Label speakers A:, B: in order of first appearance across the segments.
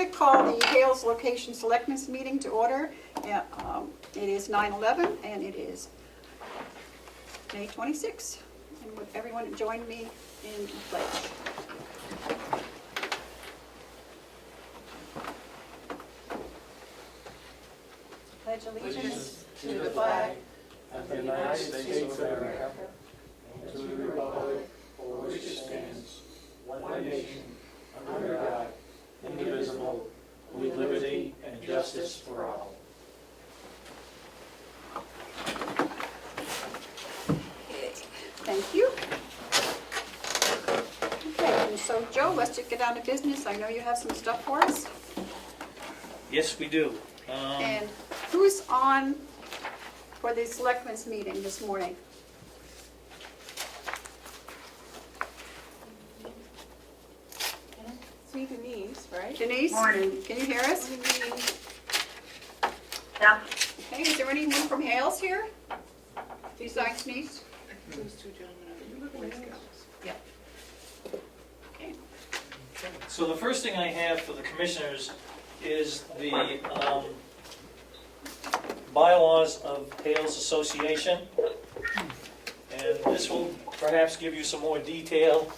A: to call the Hales Location Selectness meeting to order. It is 9/11 and it is May 26th. And would everyone join me in the pledge? Pledge allegiance to the flag
B: of the United States of America, and to the republic for which it stands, one nation, under God, indivisible, with liberty and justice for all.
A: Thank you. Okay, and so Joe, let's just get down to business. I know you have some stuff for us.
C: Yes, we do.
A: And who's on for the selectmen's meeting this morning?
D: See Denise, right?
A: Denise?
E: Morning.
A: Can you hear us?
E: Yeah.
A: Okay, is there anyone from Hales here? Besides Denise?
D: Those two gentlemen are the Boy Scouts.
A: Yep. Okay.
C: So the first thing I have for the commissioners is the bylaws of Hales Association. And this will perhaps give you some more detail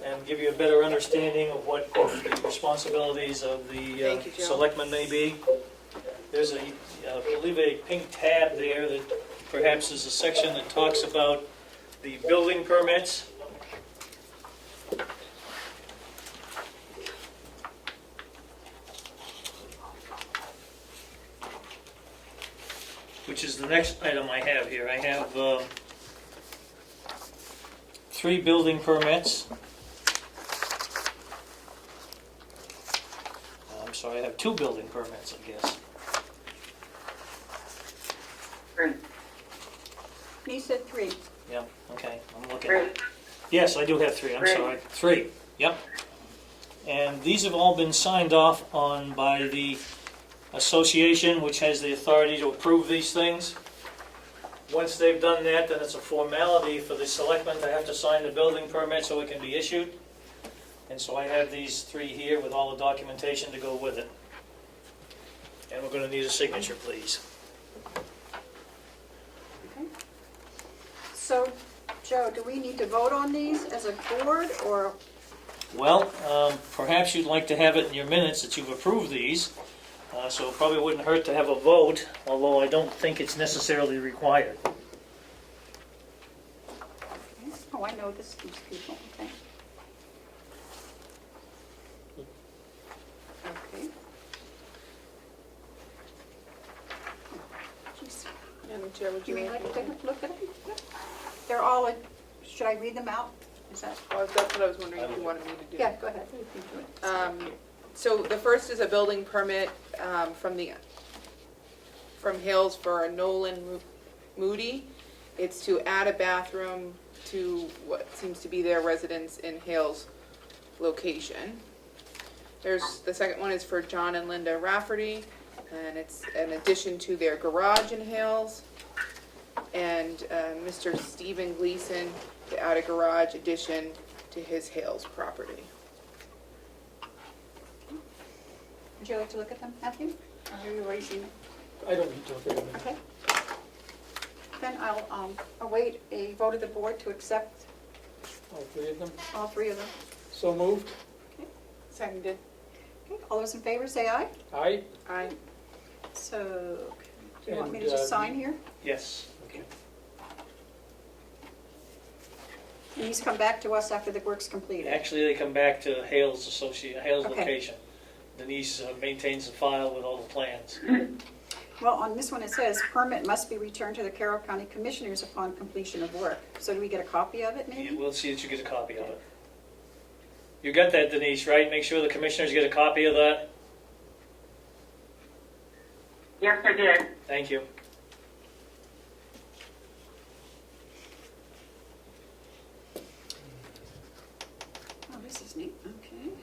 C: and give you a better understanding of what the responsibilities of the
D: Thank you, Joe.
C: selectmen may be. There's I believe a pink tab there that perhaps is a section that talks about the building permits. Which is the next item I have here. I have 3 building permits. I'm sorry, I have 2 building permits, I guess.
E: Great.
A: Denise said 3.
C: Yeah, okay, I'm looking.
E: Great.
C: Yes, I do have 3, I'm
E: Three.
C: sorry. 3, yep. And these have all been signed off on by the association, which has the authority to approve these things. Once they've done that, then it's a formality for the selectmen to have to sign the building permit so it can be issued. And so I have these 3 here with all the documentation to go with it. And we're going to need a signature, please.
A: Okay. So, Joe, do we need to vote on these as a board or?
C: Well, perhaps you'd like to have it in your minutes that you've approved these. So it probably wouldn't hurt to have a vote, although I don't think it's necessarily required.
A: Oh, I know these people, okay. Okay. Jeez.
D: Madam Chair, would
A: Do
D: you
A: you
D: like
A: like
D: to?
A: to look at them? They're all, should I read them out? Is that?
D: Well, that's what I was wondering if you wanted me to do.
A: Yeah, go ahead. You can do it.
D: So the first is a building permit from Hales for Nolan Moody. It's to add a bathroom to what seems to be their residence in Hales location. The second one is for John and Linda Rafferty, and it's an addition to their garage in Hales. And Mr. Stephen Gleason to add a garage addition to his Hales property.
A: Would you like to look at them, Matthew? Or have you already seen them?
B: I don't need to look at them.
A: Okay. Then I'll await a vote of the board to accept
B: All 3 of them.
A: all 3 of them.
B: So moved.
D: Seconded.
A: Okay, all those in favor say aye.
B: Aye.
D: Aye.
A: So, do you want me to
B: And,
A: just sign here?
C: Yes.
B: Okay.
A: And these come back to us after the work's completed.
C: Actually, they come back to Hales Hales
A: Okay.
C: location. Denise maintains the file with all the plans.
A: Well, on this one it says, permit must be returned to the Carroll County Commissioners upon completion of work. So do we get a copy of it, maybe?
C: We'll see that you get a copy of it. You got that, Denise, right? Make sure the commissioners get a copy of that.
E: Yes, I did.
C: Thank you.
A: Oh, this is neat, okay.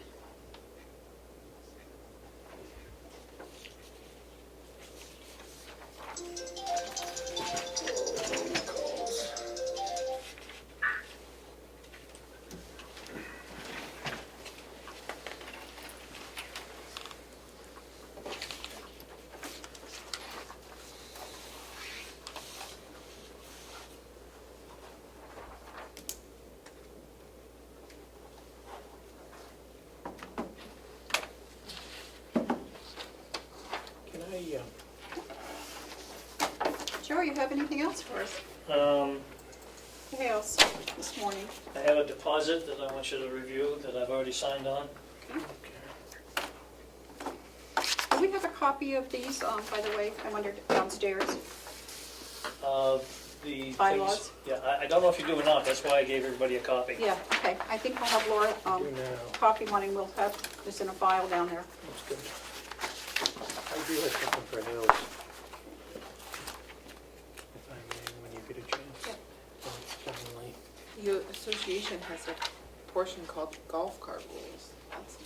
A: you have anything else for us? Hales this morning.
C: I have a deposit that I want you to review that I've already signed on.
A: Do we have a copy of these, by the way, I wondered downstairs?
C: The
A: Bylaws?
C: things, yeah, I don't know if you do or not, that's why I gave everybody a copy.
A: Yeah, okay, I think I'll have Laura
B: Do now.
A: copy one and we'll have this in a file down there.
B: That's good. I do have something for Hales. If I may, when you get a chance.
A: Yep.
B: Oh, it's getting late.
D: The association has a portion called golf cart rules. That's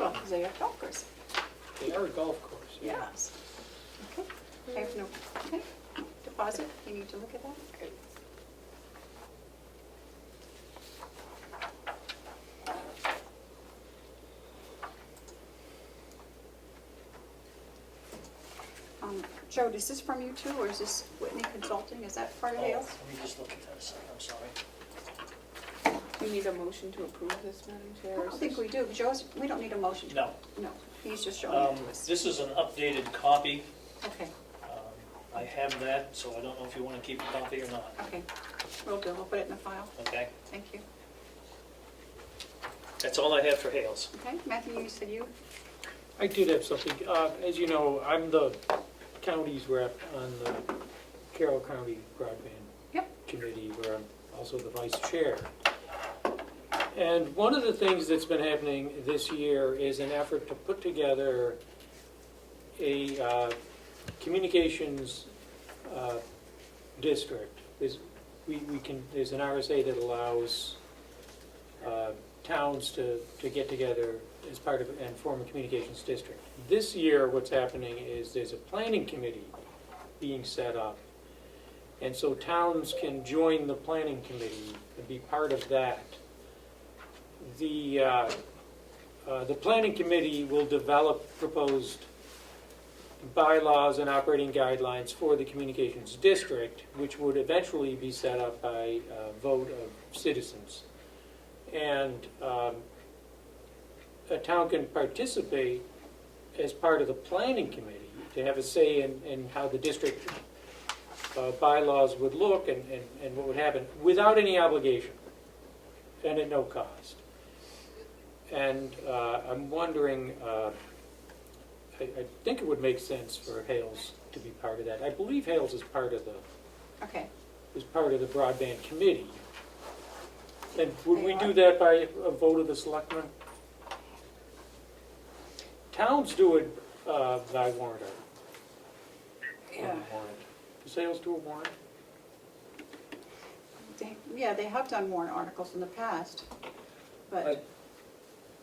A: Well, because they are golfers.
B: They are a golf course. yeah.
A: Yes. Okay, I have no, okay, deposit, you need to look at that? Okay. Joe, is this from you too, or is this Whitney Consulting, is that part of
C: Oh,
A: Hales?
C: let me just look at that a second, I'm sorry.
D: Do you need a motion to approve this, Madam Chair?
A: I don't think we do, Joe's, we don't need a motion.
C: No.
A: No, he's just showing it to us.
C: This is an updated copy.
A: Okay,
C: I have that, so I don't know if you want to keep a copy or not,
A: okay, we'll do, we'll put it in the file,
C: okay?
A: thank you.
C: That's all I have for Hales.
A: Okay, Matthew, you said you?
B: I did have something. As you know, I'm the county's rep on the Carroll County Broadband
A: Yep.
B: Committee, where I'm also the vice chair. And one of the things that's been happening this year is an effort to put together a communications district. There's an RSA that allows towns to get together as part of and form a communications district. This year, what's happening is there's a planning committee being set up. And so towns can join the planning committee and be part of that. The planning committee will develop proposed bylaws and operating guidelines for the communications district, which would eventually be set up by a vote of citizens. And a town can participate as part of the planning committee to have a say in how the district bylaws would look and what would happen without any obligation and at no cost. And I'm wondering, I think it would make sense for Hales to be part of that. I believe Hales is part of
A: Okay,
B: the broadband committee. And would
A: They
B: we
A: are?
B: do that by a vote of the selectmen? Towns do it by warrant article.
A: yeah,
B: Does Hales do a warrant?
A: yeah, they have done warrant articles in the past, but,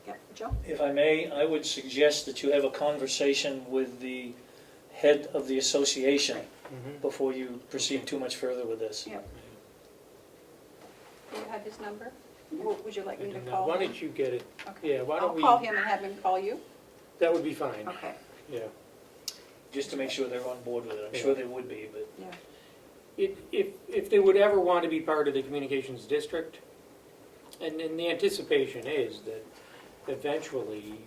A: yeah, Joe?
C: If I may, I would suggest that you have a conversation with the head of the association before you proceed too much further with this.
A: Yep. Do you have his number? Or would you like me to
B: And,
A: call
B: why
A: him?
B: don't you get it?
A: Okay.
B: Yeah, why don't we?
A: I'll call him and have him call you?
B: That would be fine,
A: Okay,
B: yeah.
C: Just to make sure they're on board with it. I'm sure they would be, but
A: yeah.
B: If they would ever want to be part of the communications district, and the anticipation is that eventually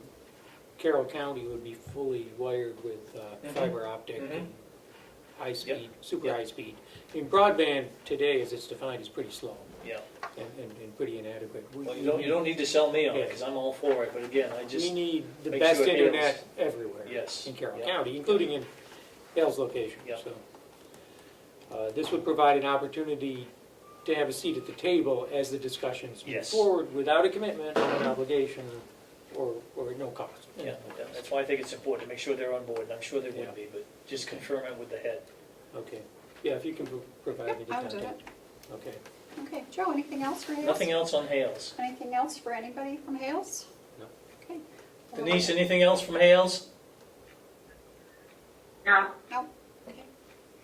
B: Carroll County would be fully wired with fiber optic and high speed, super
C: Yep.
B: high speed. I mean, broadband today, as it's defined, is pretty slow
C: yeah.
B: and pretty inadequate.
C: Well, you don't need to sell me on it, because I'm all for it, but again, I
B: We
C: just,
B: need the
C: make
B: best
C: sure it hails.
B: internet everywhere.
C: Yes.
B: In Carroll
C: Yeah.
B: County, including in Hale's location,
C: Yeah.
B: so. This would provide an opportunity to have a seat at the table as the discussions move
C: Yes.
B: forward without a commitment, an obligation, or at no cost.
C: yeah, that's why I think it's important to make sure they're on board, and I'm sure they
B: Yeah.
C: would be, but just confirm it with the head.
B: Okay, yeah, if you can provide me the
A: I'll do
B: contact. Okay.
A: Okay, Joe, anything else for Hales?
C: Nothing else on Hales.
A: Anything else for anybody from Hales?
B: No.
A: Okay.
C: Denise, anything else from Hales?
E: No,
A: No? Okay.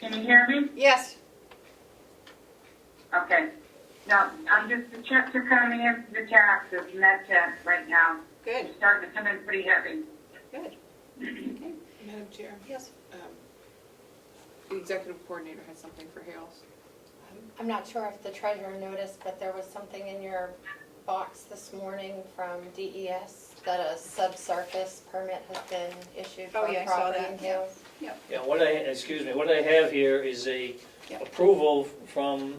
E: can you hear me?
A: Yes,
E: Okay. No, the checks are coming in for the taxes, and that's it right now.
A: good,
E: It's starting to come in pretty heavy.
A: good. Okay,
D: Madam Chair,
A: yes.
D: the executive coordinator has something for Hales.
F: I'm not sure if the treasurer noticed, but there was something in your box this morning from DES that a subsurface permit has been issued
A: Oh,
F: for
A: yeah, I saw
F: property
A: that,
F: in
A: yeah.
F: Hales.
C: Yeah, what I have here is a
A: Yeah.
C: approval from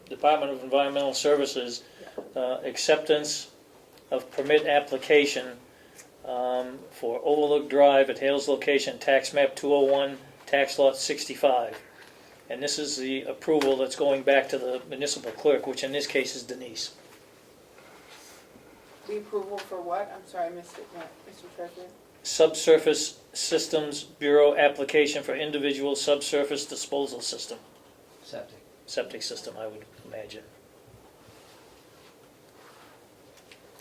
C: Department of Environmental Services, acceptance of permit application for Overlook Drive at Hales location, tax map 201, tax lot 65. And this is the approval that's going back to the municipal clerk, which in this case is Denise.
D: The approval for what? I'm sorry, I missed it, Mr. Treasurer.
C: Subsurface Systems Bureau application for individual subsurface disposal system. Septic system, I would imagine.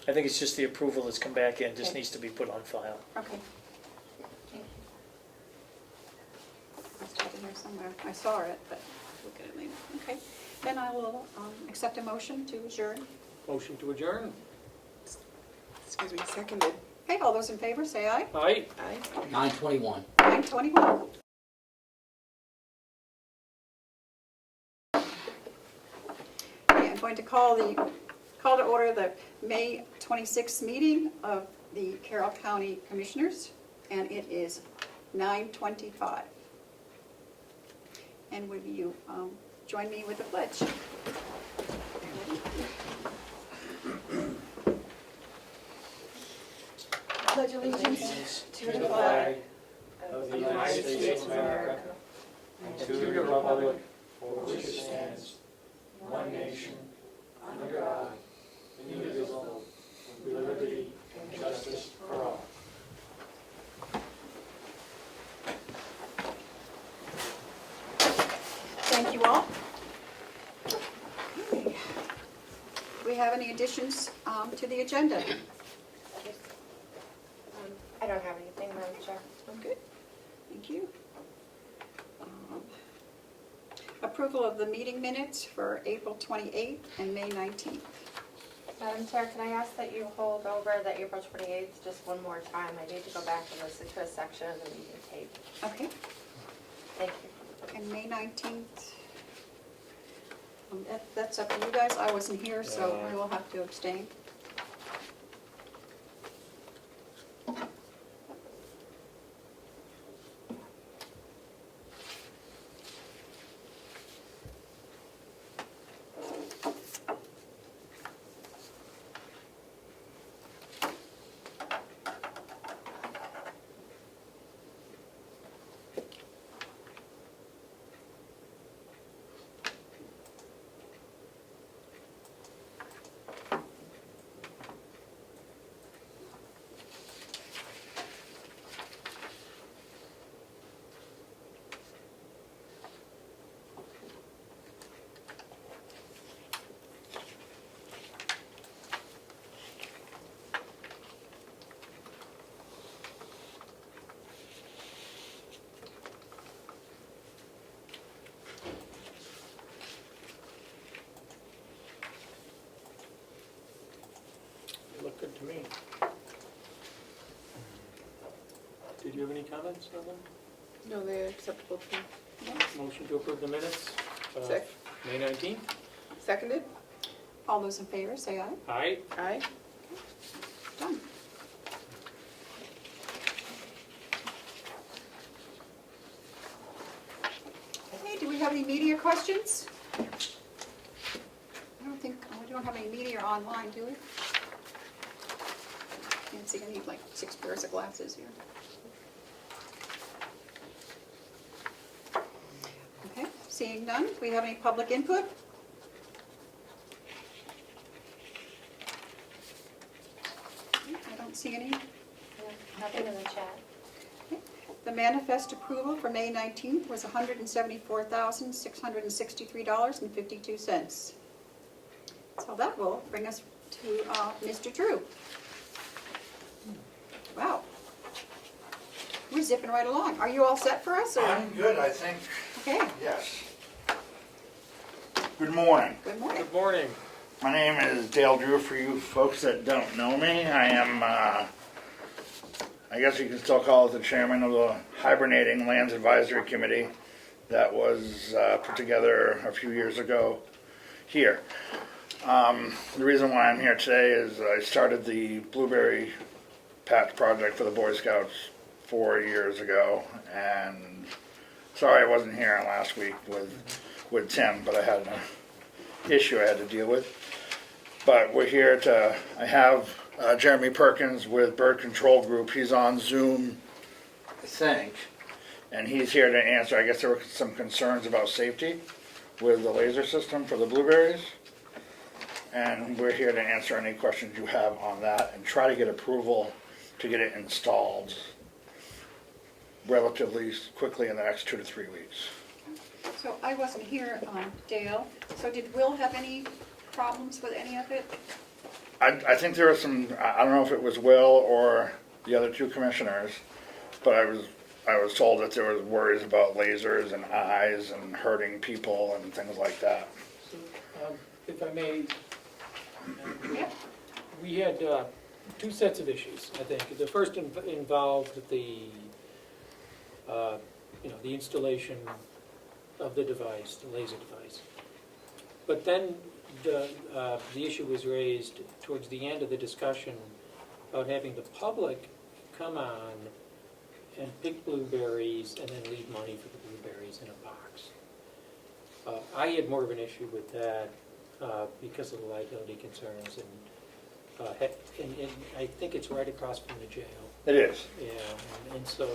C: I think it's just the approval that's come back in, just
A: Okay.
C: needs to be put on file.
A: Okay. Must have it here somewhere. I saw it, but look at it later. Okay. Then I will accept a motion to adjourn.
B: Motion to adjourn?
D: Excuse me, seconded.
A: Okay, all those in favor, say aye.
B: Aye.
D: Aye.
G: 9:21.
A: 9:21. Okay, I'm going to call to order the May 26th meeting of the Carroll County Commissioners, and it is 9:25. And would you join me with the pledge? Pledge allegiance to the flag
B: of the United States of America and to the republic for which it stands, one nation, under God, indivisible, with liberty and justice for all.
A: Thank you all. Okay. Do we have any additions to the agenda?
F: I don't have anything, Madam Chair.
A: Okay, thank you. Approval of the meeting minutes for April 28th and May 19th.
F: Madam Chair, can I ask that you hold over the April 28th just one more time? I need to go back to listen to a section of the meeting tape.
A: Okay,
F: Thank you.
A: and May 19th. That's up to you guys. I wasn't here, so I will have to abstain.
B: They look good to me. Did you have any comments on them?
D: No, they're acceptable to me.
B: Motion to approve the minutes of
D: Sec-
B: May 19th?
D: Seconded?
A: All those in favor, say aye.
B: Aye.
D: Aye.
A: Done. Okay, do we have any media questions? I don't think, we don't have any media online, do we? Can't see, I need like 6 pairs of glasses here. Okay, seeing none, do we have any public input? I don't see any.
F: Nothing in the chat.
A: The manifest approval for May 19th was $174,663.52. So that will bring us to Mr. Drew. Wow. We're zipping right along. Are you all set for us? Or?
H: I'm good, I think,
A: Okay,
H: yes. Good morning.
A: good morning.
B: Good morning.
H: My name is Dale Drew, for you folks that don't know me. I am, I guess you can still call it the chairman of the hibernating Lands Advisory Committee that was put together a few years ago here. The reason why I'm here today is I started the blueberry patch project for the Boy Scouts 4 years ago, and sorry I wasn't here last week with Tim, but I had an issue I had to deal with. But we're here I have Jeremy Perkins with Bird Control Group. He's on Zoom, I think, and he's here to answer. I guess there were some concerns about safety with the laser system for the blueberries. And we're here to answer any questions you have on that and try to get approval to get it installed relatively quickly in the next 2 to 3 weeks.
A: So I wasn't here, Dale, so did Will have any problems with any of it?
H: I think there was some, I don't know if it was Will or the other 2 commissioners, but I was told that there was worries about lasers and eyes and hurting people and things like that.
B: If I may,
A: Yep.
B: we had 2 sets of issues, I think. The first involved the installation of the device, the laser device. But then the issue was raised towards the end of the discussion about having the public come on and pick blueberries and then leave money for the blueberries in a box. I had more of an issue with that because of the liability concerns, and I think it's right across from the jail.
H: It is.
B: Yeah, and so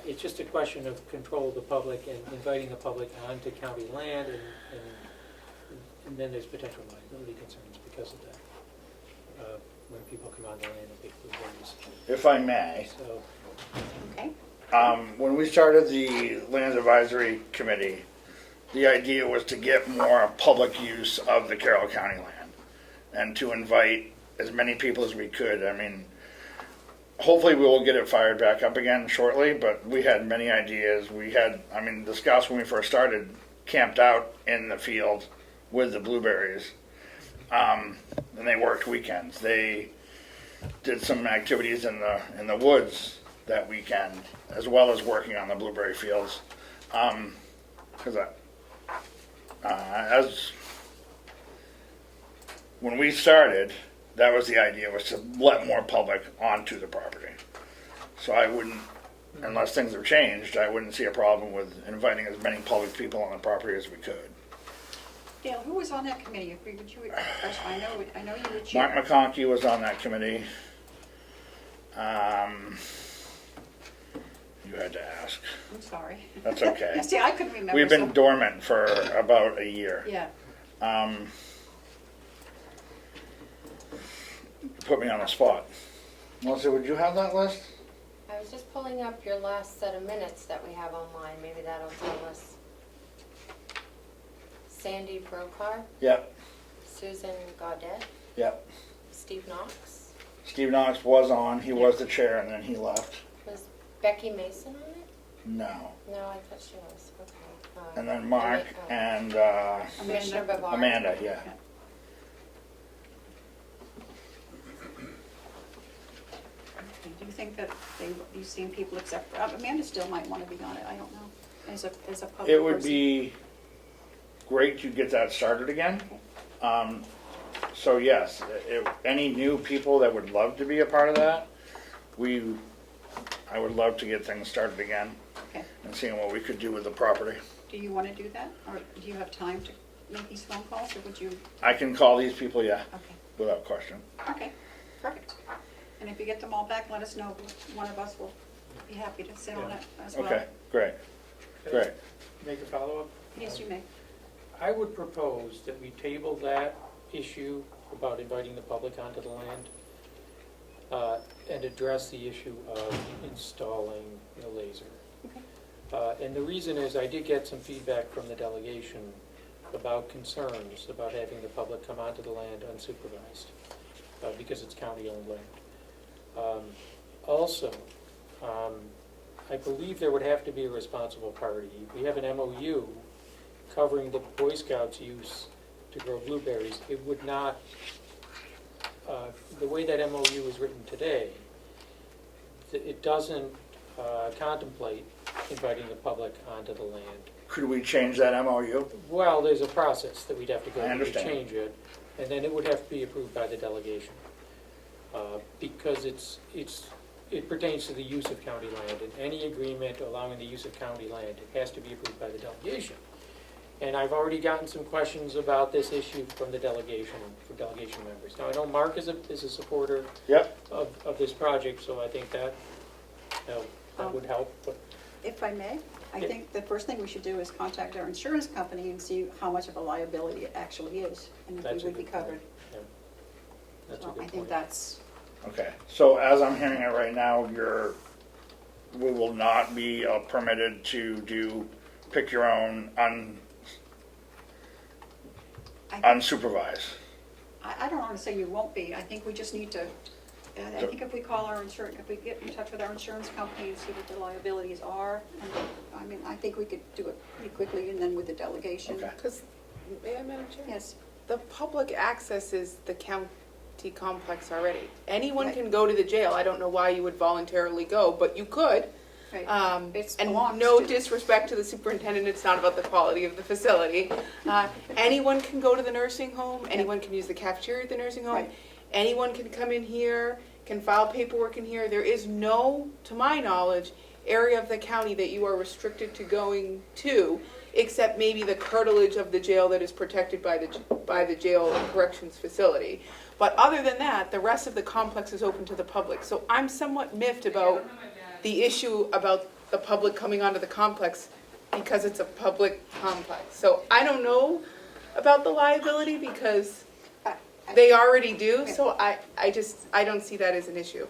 B: it's just a question of control of the public and inviting the public onto county land, and then there's potential liability concerns because of that. When people come on the land and pick blueberries.
H: If I may,
B: So,
A: Okay.
H: when we started the Land Advisory Committee, the idea was to get more public use of the Carroll County land and to invite as many people as we could. I mean, hopefully we will get it fired back up again shortly, but we had many ideas. The Scouts, when we first started, camped out in the field with the blueberries, and they worked weekends. They did some activities in the woods that weekend, as well as working on the blueberry fields. Because when we started, that was the idea, was to let more public onto the property. So I wouldn't, unless things have changed, I wouldn't see a problem with inviting as many public people on the property as we could.
A: Dale, who was on that committee? Would you refresh? I know you were chair.
H: Mark McConkey was on that committee. You had to ask.
A: I'm sorry.
H: That's okay.
A: See, I couldn't remember.
H: We've been
A: so-
H: dormant for about a year.
A: Yeah.
H: Put me on the spot. Melissa, would you have that list?
F: I was just pulling up your last set of minutes that we have online, maybe that'll tell us. Sandy Brokar,
H: Yep,
F: Susan Gaudet,
H: yep.
F: Steve Knox.
H: Steve Knox was on. He was the chair, and then he left.
F: Was Becky Mason on it?
H: No.
F: No, I thought she was, okay.
H: And then Mark and
F: Commissioner Bavar.
H: Amanda, yeah.
A: Do you think that you've seen people except for, Amanda still might want to be on it, I don't know, as a public
H: It would
A: person.
H: be great to get that started again. So yes, any new people that would love to be a part of that, I would love to get things started again
A: Okay.
H: and seeing what we could do with the property.
A: Do you want to do that, or do you have time to make these phone calls, or would you?
H: I can call these people, yeah,
A: Okay,
H: without question.
A: okay, perfect. And if you get them all back, let us know. One of us will be happy to sit on it as well.
H: Okay, great, great.
B: make a follow-up?
A: Yes, you may.
B: I would propose that we table that issue about inviting the public onto the land and address the issue of installing the laser.
A: Okay.
B: And the reason is I did get some feedback from the delegation about concerns about having the public come onto the land unsupervised because it's county-owned land. Also, I believe there would have to be a responsible party. We have an MOU covering the Boy Scouts' use to grow blueberries. It would not, the way that MOU is written today, it doesn't contemplate inviting the public onto the land.
H: Could we change that MOU?
B: Well, there's a process that we'd have to go
H: I
B: through to
H: understand.
B: change it, and then it would have to be approved by the delegation. Because it pertains to the use of county land, and any agreement allowing the use of county land has to be approved by the delegation. And I've already gotten some questions about this issue from the delegation, from delegation members. Now, I know Mark is a supporter
H: Yep.
B: of this project, so I think that, that would help, but
A: If I may, I
B: Yeah.
A: think the first thing we should do is contact our insurance company and see how much of a liability it actually is, and if
B: That's a
A: we would be
B: good point.
A: covered.
B: that's a
A: So
B: good
A: I think
B: point.
A: that's,
H: Okay, so as I'm hearing it right now, we will not be permitted to do pick your own unsupervised.
A: I don't want to say you won't be, I think we just need to, I think if we call our insurance, if we get in touch with our insurance company and see what the liabilities are, and, I mean, I think we could do it pretty quickly, and then with the delegation.
H: Okay.
D: Because, may I, Madam Chair?
A: Yes,
D: The public access is the county complex already. Anyone
A: Right.
D: can go to the jail. I don't know why you would voluntarily go, but you could.
A: right. It
D: And
A: belongs
D: no
A: to-
D: disrespect to the superintendent, it's not about the quality of the facility. Anyone can go to the nursing home, anyone can use the cafeteria at the nursing home.
A: Right.
D: Anyone can come in here, can file paperwork in here. There is no, to my knowledge, area of the county that you are restricted to going to, except maybe the curtilage of the jail that is protected by the jail and corrections facility. But other than that, the rest of the complex is open to the public. So I'm somewhat miffed about the issue about the public coming onto the complex because it's a public complex. So I don't know about the liability because they already do, so I don't see that as an issue.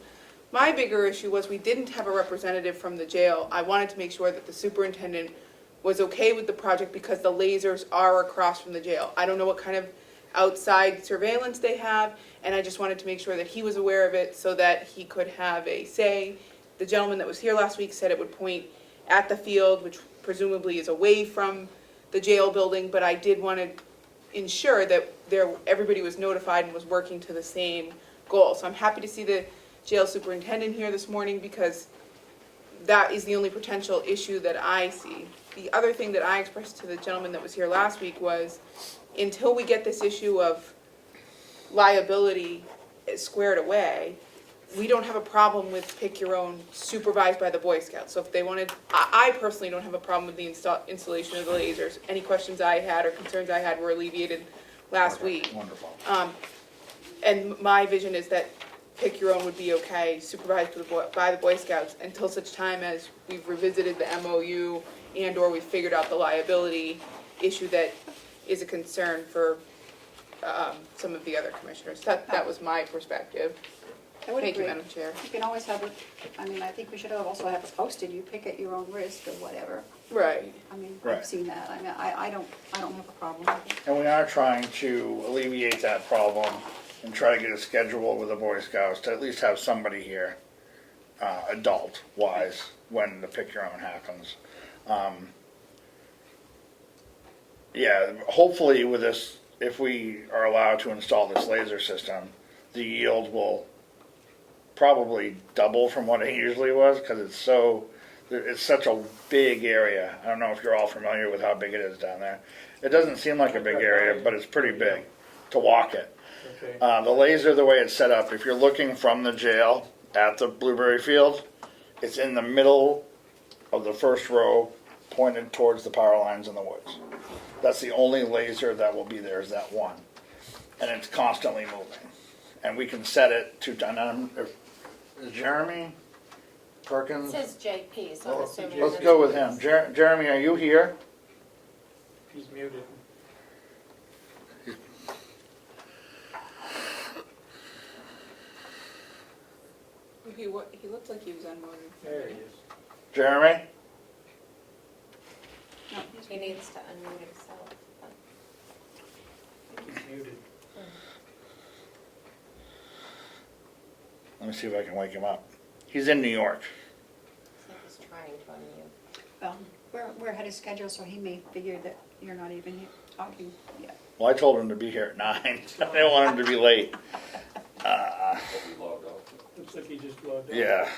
D: My bigger issue was we didn't have a representative from the jail. I wanted to make sure that the superintendent was okay with the project because the lasers are across from the jail. I don't know what kind of outside surveillance they have, and I just wanted to make sure that he was aware of it so that he could have a say. The gentleman that was here last week said it would point at the field, which presumably is away from the jail building, but I did want to ensure that everybody was notified and was working to the same goal. So I'm happy to see the jail superintendent here this morning because that is the only potential issue that I see. The other thing that I expressed to the gentleman that was here last week was, until we get this issue of liability squared away, we don't have a problem with pick your own supervised by the Boy Scouts. So if they wanted, I personally don't have a problem with the installation of the lasers. Any questions I had or concerns I had were alleviated last week.
H: Wonderful.
D: And my vision is that pick your own would be okay, supervised by the Boy Scouts, until such time as we've revisited the MOU and/or we've figured out the liability issue that is a concern for some of the other commissioners. That was my perspective.
A: I would
D: Thank you,
A: agree.
D: Madam Chair.
A: You can always have it, I mean, I think we should also have it posted, you pick at your own risk or whatever.
D: Right.
A: I mean,
H: Right.
A: I've seen that, I mean, I don't have a problem with it.
H: And we are trying to alleviate that problem and try to get a schedule with the Boy Scouts to at least have somebody here, adult-wise, when the pick your own happens. Yeah, hopefully with this, if we are allowed to install this laser system, the yield will probably double from what it usually was, because it's such a big area. I don't know if you're all familiar with how big it is down there. It doesn't seem like a big area, but it's pretty big to walk it.
B: Okay.
H: The laser, the way it's set up, if you're looking from the jail at the Blueberry Field, it's in the middle of the first row, pointed towards the power lines in the woods. That's the only laser that will be there, is that one. And it's constantly moving. And we can set it to, is Jeremy Perkins?
F: It says JP, so I'm assuming.
H: Let's
F: that's-
H: go with him. Jeremy, are you here?
B: He's muted.
D: He looked like he was unmuted.
B: There he is.
H: Jeremy?
A: No, he's-
F: He needs to unmute himself.
B: He's muted.
H: Let me see if I can wake him up. He's in New York.
F: So he's trying to unmute.
A: Well, we're ahead of schedule, so he may figure that you're not even here talking yet.
H: Well, I told him to be here at 9. I didn't want him to be late.
B: Looks like he just logged out.
H: Yeah.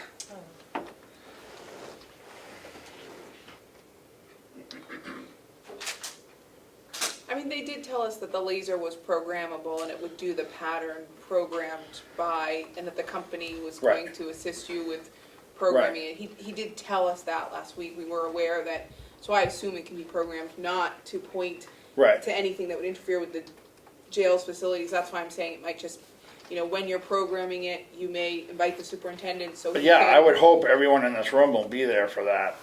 D: mean, they did tell us that the laser was programmable and it would do the pattern programmed by, and that the company was
H: Right.
D: going to assist you with programming it. He did tell us that last week. We were aware that, so I assume it can be programmed not to point
H: Right.
D: to anything that would interfere with the jail's facilities. That's why I'm saying it might just, you know, when you're programming it, you may invite the superintendent, so
H: But
D: he
H: yeah,
D: can-
H: I would hope everyone in this room will be there for that.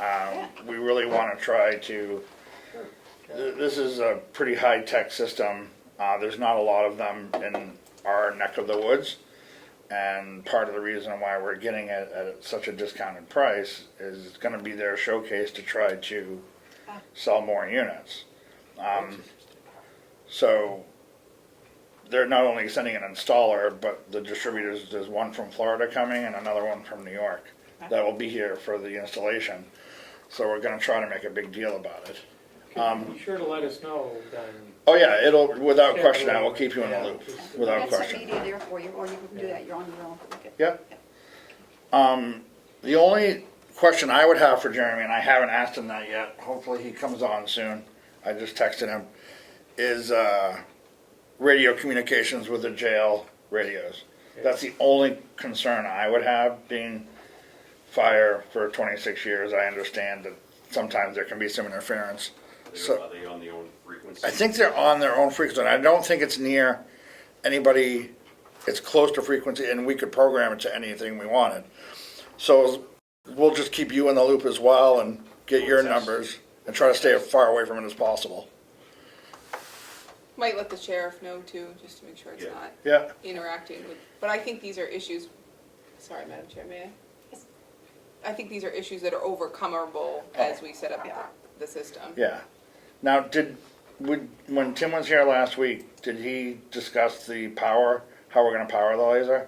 H: We really want to try to, this is a pretty high-tech system. There's not a lot of them in our neck of the woods. And part of the reason why we're getting it at such a discounted price is it's going to be their showcase to try to sell more units. So they're not only sending an installer, but the distributors, there's one from Florida coming and another one from New York that will be here for the installation. So we're going to try to make a big deal about it.
B: Be sure to let us know then.
H: Oh yeah, it'll, without
B: Yeah,
H: question, I
B: we'll-
H: will keep you in the
B: yeah,
H: loop,
B: just-
H: without
A: That's some
H: question.
A: media there for you, or you can do that, you're on your own. Okay.
H: Yep. The only question I would have for Jeremy, and I haven't asked him that yet, hopefully he comes on soon, I just texted him, is radio communications with the jail radios. That's the only concern I would have, being fire for 26 years. I understand that sometimes there can be some interference. So
G: Are they on their own frequency?
H: I think they're on their own frequency, and I don't think it's near anybody, it's close to frequency, and we could program it to anything we wanted. So we'll just keep you in the loop as well and get your numbers and try to stay as far away from it as possible.
D: Might let the sheriff know too, just to make sure it's
G: Yeah.
D: not
H: Yeah,
D: interacting with, but I think these are issues, sorry, Madam Chair, may I?
A: Yes.
D: I think these are issues that are overcomable as we set up the system.
H: yeah. Now, when Tim was here last week, did he discuss the power, how we're gonna power the laser?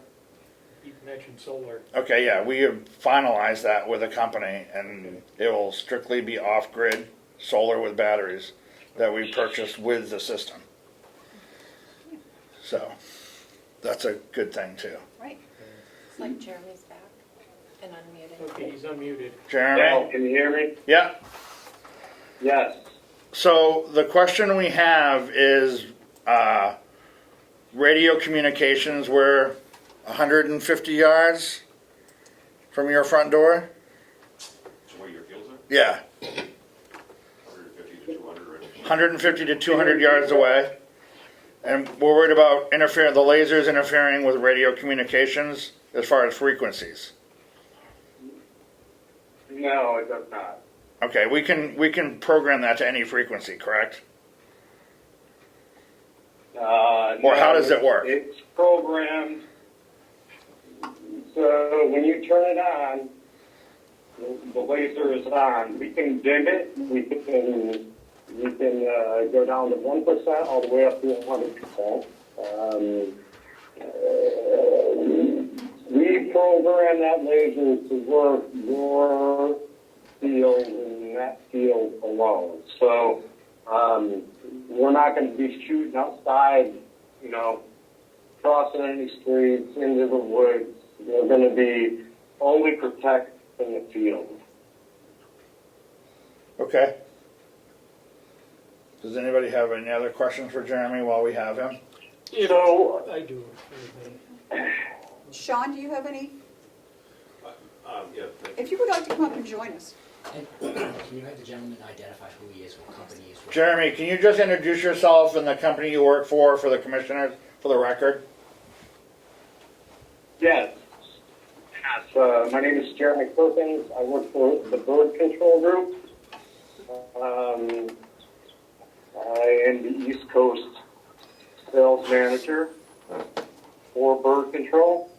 B: You mentioned solar.
H: Okay, yeah, we have finalized that with a company, and it will strictly be off-grid, solar with batteries, that we purchased with the system. So, that's a good thing too.
A: Right.
F: It's like Jeremy's back and unmuted.
B: Okay, he's unmuted.
H: Jeremy?
I: Can you hear me?
H: Yeah,
I: Yes.
H: so the question we have is, radio communications, we're 150 yards from your front door?
G: So where your fields are?
H: Yeah,
G: 150 to 200, right?
H: 150 to 200 yards away. And we're worried about the lasers interfering with radio communications as far as frequencies.
I: No, it does not.
H: Okay, we can program that to any frequency, correct? Or how does it work?
I: It's programmed. So when you turn it on, the laser is on. We can dim it. We can go down to 1% all the way up to 100%. We program that laser to work your field and that field alone. So we're not going to be shooting outside, crossing any streets, into the woods. We're going to be only protecting the field.
H: Okay. Does anybody have any other questions for Jeremy while we have him?
I: So
B: I do.
A: Sean, do you have any?
G: Yeah.
A: If you would like to come up and join us.
J: And can you have the gentleman identify who he is, what company he is with?
H: Jeremy, can you just introduce yourself and the company you work for the commissioners, for the record?
I: yes. My name is Jeremy Perkins. I work for the Bird Control Group. I am the East Coast sales manager for Bird Control.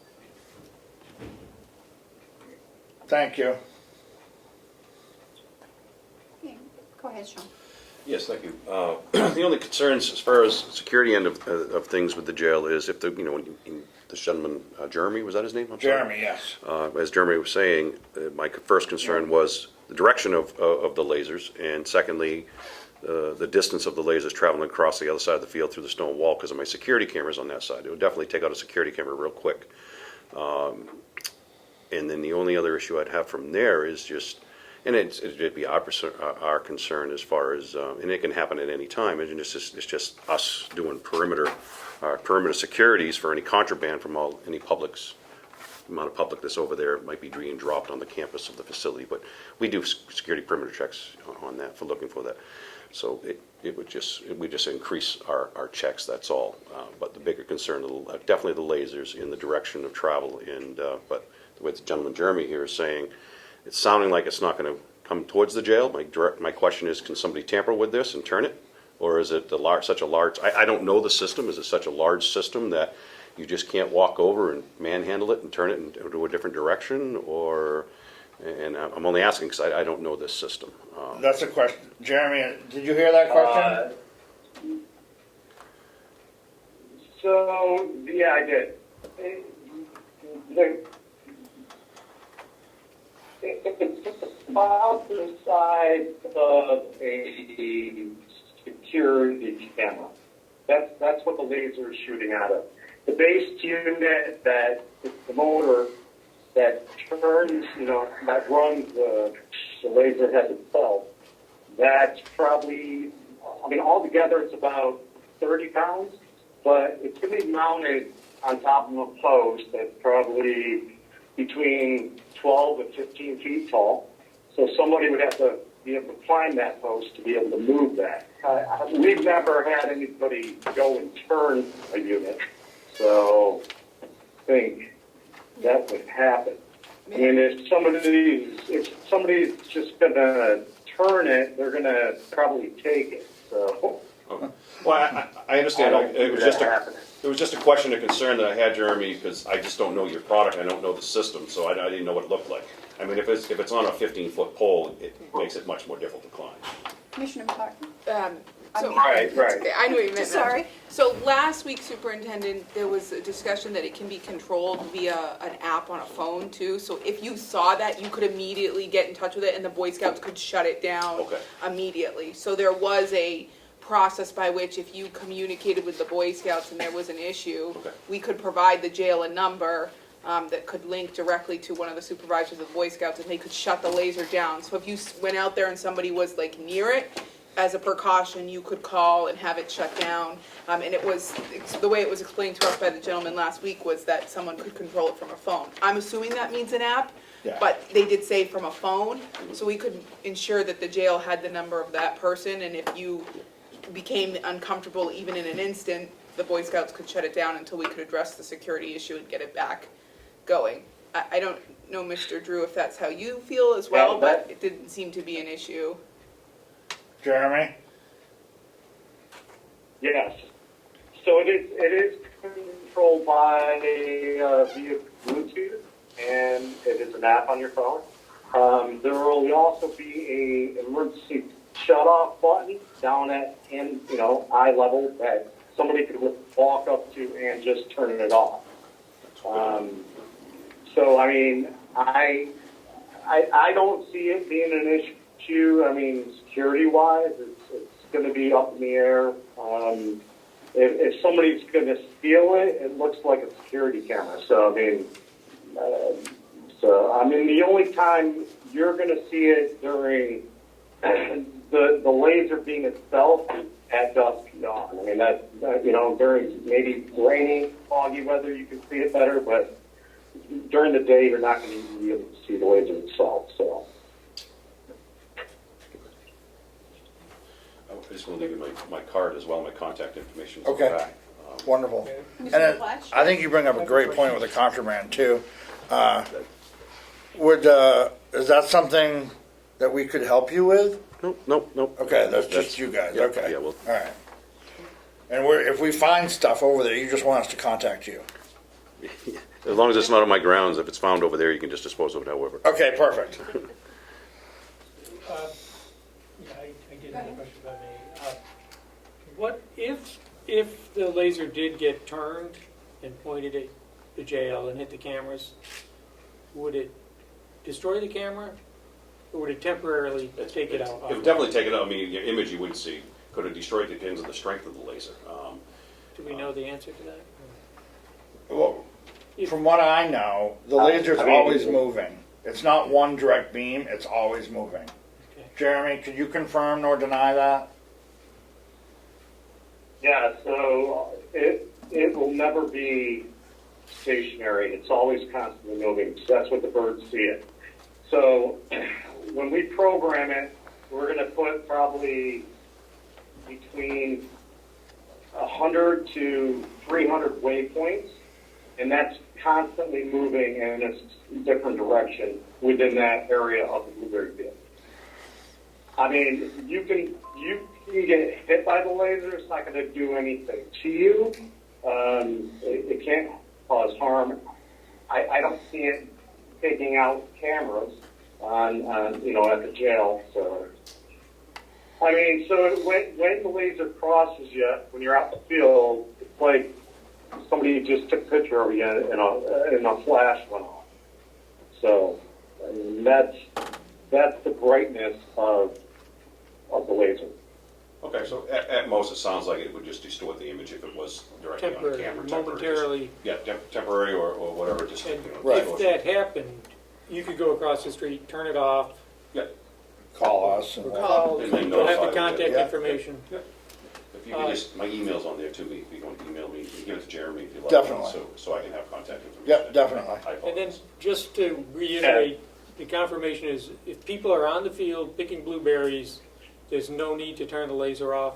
H: Thank you.
A: Yeah, go ahead, Sean.
G: Yes, thank you. The only concerns as far as security end of things with the jail is if this gentleman, Jeremy, was that his name? I'm sorry.
H: Jeremy, yes.
G: As Jeremy was saying, my first concern was the direction of the lasers, and secondly, the distance of the lasers traveling across the other side of the field through the stone wall because of my security cameras on that side. It would definitely take out a security camera real quick. And then the only other issue I'd have from there is just And it'd be our concern as far as, and it can happen at any time, and it's just us doing perimeter securities for any contraband from any amount of public that's over there might be being dropped on the campus of the facility, but we do security perimeter checks on that, for looking for that. So we'd just increase our checks, that's all. But the bigger concern, definitely the lasers in the direction of travel, and but the way the gentleman Jeremy here is saying, it's sounding like it's not going to come towards the jail. My question is, can somebody tamper with this and turn it? Or is it such a large, I don't know the system, is it such a large system that you just can't walk over and manhandle it and turn it into a different direction? Or, and I'm only asking because I don't know this system.
H: That's a question. Jeremy, did you hear that question?
I: So, yeah, I did. It's about the size of a security camera. That's what the laser is shooting out of. The base unit that the motor that turns, that runs the laser head itself, that's probably, altogether it's about 30 pounds, but it's going to be mounted on top of a post that's probably between 12 and 15 feet tall. So somebody would have to be able to climb that post to be able to move that. We've never had anybody go and turn a unit, so I think that would happen. I mean, if somebody's just going to turn it, they're going to probably take it. So.
G: Okay. Well, I understand. It was just a question of concern that I had, Jeremy, because I just don't know your product. I don't know the system, so I didn't know what it looked like. I mean, if it's on a 15-foot pole, it makes it much more difficult to climb.
A: Commissioner McCarthy?
I: Right.
D: Okay, I knew what you meant.
A: Sorry.
D: So last week, Superintendent, there was a discussion that it can be controlled via an app on a phone too. So if you saw that, you could immediately get in touch with it and the Boy Scouts could shut it down immediately. So there was a process by which if you communicated with the Boy Scouts and there was an issue, we could provide the jail a number that could link directly to one of the supervisors of the Boy Scouts and they could shut the laser down. So if you went out there and somebody was like near it, as a precaution, you could call and have it shut down. And the way it was explained to us by the gentleman last week was that someone could control it from a phone. I'm assuming that means an app, but they did say from a phone, so we could ensure that the jail had the number of that person, and if you became uncomfortable even in an instant, the Boy Scouts could shut it down until we could address the security issue and get it back going. I don't know, Mr. Drew, if that's how you feel as well, but it didn't seem to be an issue.
H: Jeremy?
I: Yes. So it is controlled by via Bluetooth, and it is an app on your phone. There will also be an emergency shut-off button down at eye level that somebody could walk up to and just turn it off. So I mean, I don't see it being an issue. I mean, security-wise, it's going to be up in the air. If somebody's going to steal it, it looks like a security camera. So I mean, the only time you're going to see it during the laser beam itself at dusk dawn. I mean, during maybe rainy, foggy weather, you can see it better, but during the day, you're not going to be able to see the laser itself. So.
G: I just want to leave you my card as well, my contact information.
H: Okay. Wonderful. And
A: Mr. Flash?
H: I think you bring up a great point with the contraband too. Is that something that we could help you with?
G: Nope.
H: Okay, that's just you guys.
G: Yeah,
H: Okay.
G: yeah, well.
H: All right. And if we find stuff over there, you just want us to contact you.
G: As long as it's not on my grounds, if it's found over there, you can just dispose of it however.
H: Okay, perfect.
B: I did have a question about me. What if the laser did get turned and pointed at the jail and hit the cameras, would it destroy the camera, or would it temporarily take it out?
G: It would definitely take it out. I mean, your image you wouldn't see. Could it destroy it? Depends on the strength of the laser.
B: Do we know the answer to that?
H: Well, from what I know, the laser's always moving. It's not one direct beam, it's always moving.
C: Okay.
H: Jeremy, could you confirm nor deny that?
I: Yeah, so it will never be stationary. It's always constantly moving. So that's what the birds see it. So when we program it, we're going to put probably between 100 to 300 waypoints, and that's constantly moving in a different direction within that area of the blueberry field. I mean, you can get hit by the laser. It's not going to do anything to you. It can't cause harm. I don't see it taking out cameras on at the jail. So, I mean, so when the laser crosses you, when you're out in the field, it's like somebody just took a picture of you and a flash went off. So, I mean, that's the brightness of the laser.
G: Okay, so at most, it sounds like it would just distort the image if it was directly on the camera.
K: Momentarily.
G: Yeah, temporary or whatever, just,
K: And
H: Right.
K: if that happened, you could go across the street, turn it off,
G: yeah.
H: Call us. And
K: call,
G: And then
K: you'll have
G: notify
K: the
G: them.
K: contact
H: Yeah.
K: information.
G: If you could just, my email's on there too, if you want to email me, you can give it to Jeremy if you like.
H: Definitely.
G: So I can have contact information.
H: Yep, definitely.
G: I
K: And then,
G: apologize.
K: just to reiterate, the confirmation is, if people are on the field picking blueberries, there's no need to turn the laser off.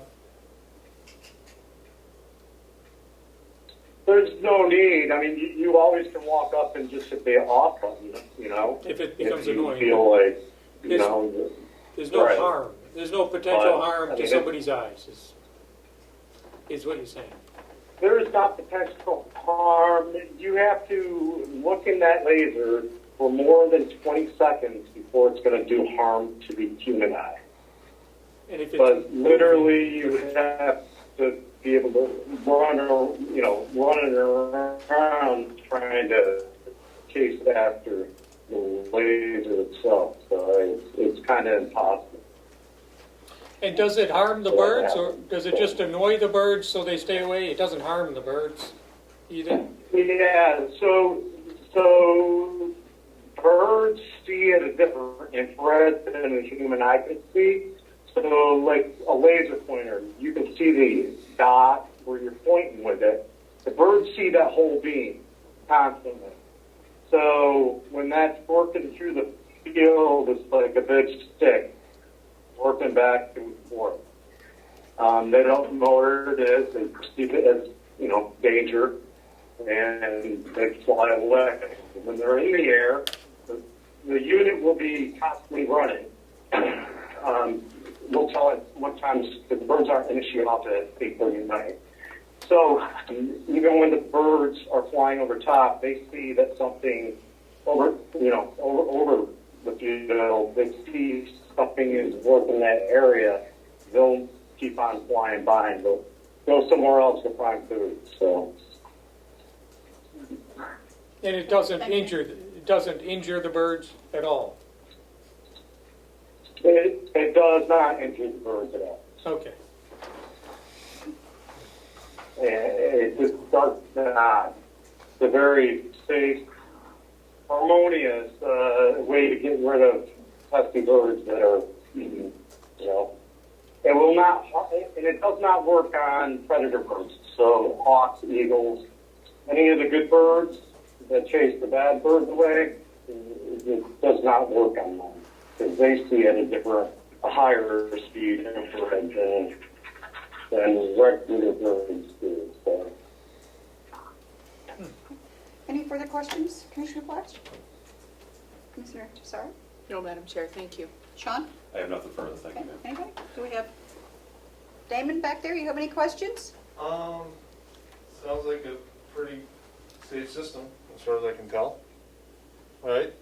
I: There's no need. I mean, you always can walk up and just hit the off button,
K: If it becomes
I: if you
K: annoying.
I: feel like,
K: There's- There's no
I: Right.
K: harm. There's no potential
I: But,
K: harm
I: I
K: to
I: mean,
K: somebody's eyes, is what you're saying.
I: there is not potential harm. You have to look in that laser for more than 20 seconds before it's going to do harm to the human eye.
K: And if it's
I: But literally, you have to be able to running around trying to chase after the laser itself. So it's kind of impossible.
K: And does it harm the birds, or does it just annoy the birds so they stay away? It doesn't harm the birds either?
I: Yeah, so birds see at a different infrared than a human eye can see. So like a laser pointer, you can see the dot where you're pointing with it. The birds see that whole beam constantly. So when that's working through the field, it's like a big stick working back and forth. They don't know where it is. They perceive it as, danger, and they fly away. When they're in the air, the unit will be constantly running. We'll tell it what times, the birds aren't initiating off at 8:30 at night. So even when the birds are flying over top, they see that something over the field, they see something is working that area, they'll keep on flying by and they'll go somewhere else to find food. So
K: And it doesn't injure the birds at all?
I: it does not injure the birds at all.
K: Okay.
I: It just does not. It's a very safe, harmonious way to get rid of pesky birds that are eaten. It will not, and it does not work on predator birds. So hawks, eagles, any of the good birds that chase the bad birds away, it does not work on them because they see at a higher speed infrared than regular birds do. So.
A: Any further questions, Commissioner Flash? Commissioner Tassara?
D: No, Madam Chair, thank you.
A: Sean?
G: I have nothing further, thank you,
A: Okay,
G: ma'am.
A: anybody? Do we have Damon back there? You have any questions?
B: Sounds like a pretty safe system, as far as I can tell. Right?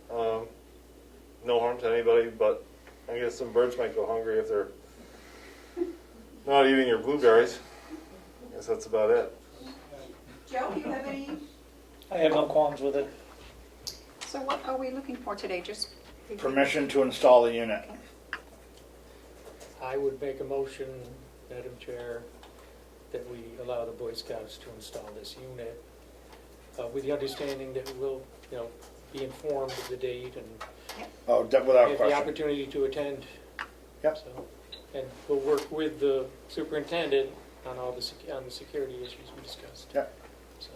B: No harm to anybody, but I guess some birds might go hungry if they're not eating your blueberries. I guess that's about it.
A: Joe, do you have any?
C: I have no qualms with it.
A: So what are we looking for today? Just
H: Permission to install the unit.
K: I would make a motion, Madam Chair, that we allow the Boy Scouts to install this unit with the understanding that we'll, be informed of the date and
H: Oh, without
K: have the
H: question.
K: opportunity to attend.
H: Yep.
K: So, and we'll work with the superintendent on all on the security issues we discussed.
H: Yep.
K: So,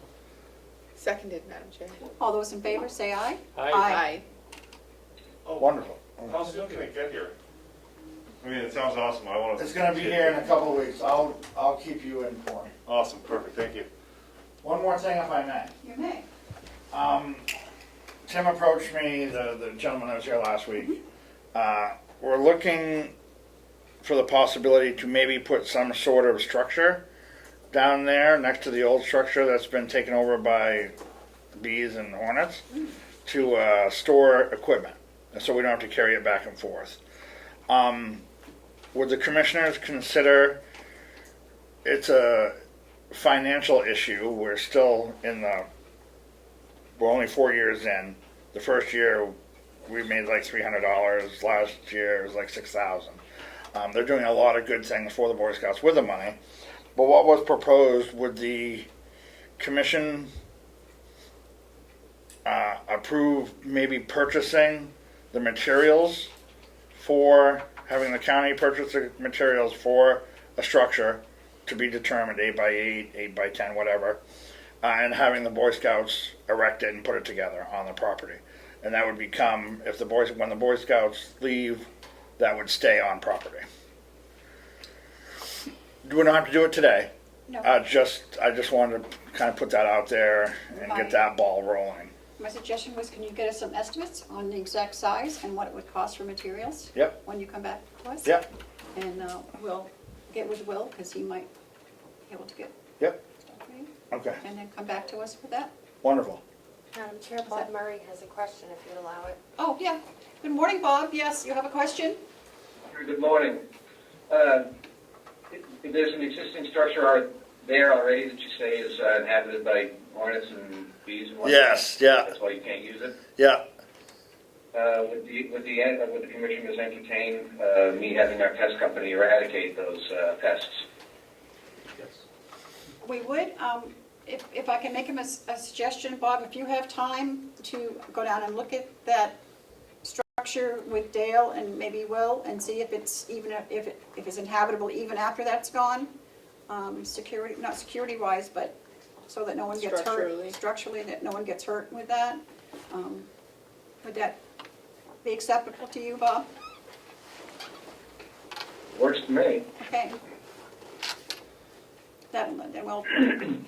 D: Seconded, Madam Chair.
A: All those in favor, say aye.
K: Aye.
H: Wonderful.
L: How soon can it get here? I mean, it sounds awesome. I want to.
H: It's gonna be here in a couple of weeks. I'll keep you informed.
L: Awesome, perfect, thank you.
H: One more thing, if I may.
A: You may.
H: Tim approached me, the gentleman that was here last week. We're looking for the possibility to maybe put some sort of structure down there next to the old structure that's been taken over by bees and hornets to store equipment, so we don't have to carry it back and forth. Would the commissioners consider, it's a financial issue, we're only 4 years in. The first year we made like $300, last year it was like $6,000. They're doing a lot of good things for the Boy Scouts with the money, but what was proposed, would the commission approve maybe purchasing the materials for having the county purchase the materials for a structure to be determined 8x8, 8x10, whatever, and having the Boy Scouts erect it and put it together on the property. And that would become, when the Boy Scouts leave, that would stay on property. We don't have to do it today.
A: No.
H: I just wanted to kind of put that out there and get that ball rolling.
A: My suggestion was, can you get us some estimates on the exact size and what it would cost for materials?
H: Yep.
A: When you come back to us?
H: Yep.
A: And we'll get with Will, because he might be able to get
H: Yep.
A: stuff for you.
H: Okay.
A: And then come back to us with that.
H: Wonderful.
F: Madam Chair, Bob Murray has a question if you'd allow it.
A: Oh, yeah. Good morning, Bob. Yes, you have a question?
M: Good morning. There's an existing structure there already that you say is inhabited by hornets and bees and whatnot?
H: Yes. Yeah.
M: That's why you can't use it?
H: Yeah.
M: Would the commissioners entertain me having our pest company eradicate those pests?
A: We would. If I can make him a suggestion, Bob, if you have time to go down and look at that structure with Dale and maybe Will, and see if it's inhabitable even after that's gone, not security wise, but so that no one gets hurt structurally, that no one gets hurt with that. Would that be acceptable to you, Bob?
M: Works to me.
A: Okay. Then we'll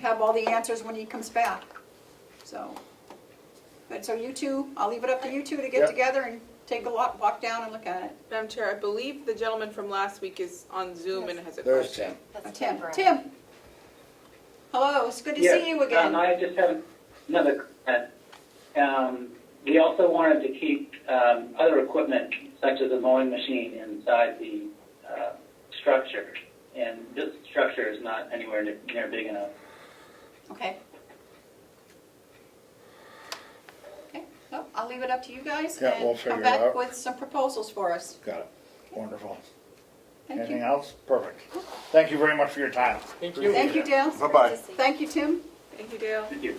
A: have all the answers when he comes back. So, but so you two, I'll leave it up to you two to get together and take a walk down and look at it.
D: Madam Chair, I believe the gentleman from last week is on Zoom and has a
H: There's
D: question.
H: Tim.
A: Tim. Hello, it's good to see you again.
N: I just have another comment. We also wanted to keep other equipment, such as a mowing machine, inside the structure. And this structure is not anywhere near big enough.
A: Okay. Okay, so I'll leave it up to you guys
H: Yeah, we'll
A: and
H: figure
A: come
H: it
A: back
H: out.
A: with some proposals for us.
H: Got it. Wonderful.
A: Thank
H: Anything
A: you.
H: else? Perfect. Thank you very much for your time.
K: Thank you.
A: Thank you, Dale.
H: Bye-bye.
A: Thank you, Tim.
D: Thank you, Dale.
N: Thank you.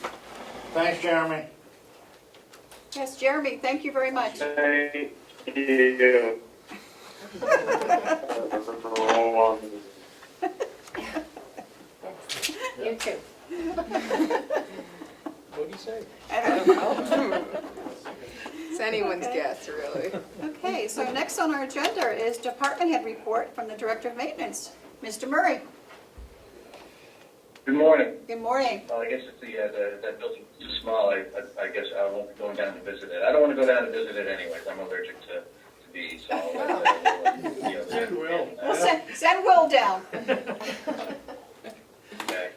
H: Thanks, Jeremy.
A: Yes, Jeremy, thank you very much.
I: Thank you.
F: You too.
K: What do you say?
D: It's anyone's
A: Okay.
D: guess, really.
A: Okay, so next on our agenda is Department Head Report from the Director of Maintenance, Mr. Murray.
M: Good morning.
A: Good morning.
M: Well, I guess if that building's too small, I guess I won't be going down to visit it. I don't want to go down to visit it anyways. I'm allergic to bees. So
A: Well, send Will down.
M: Okay.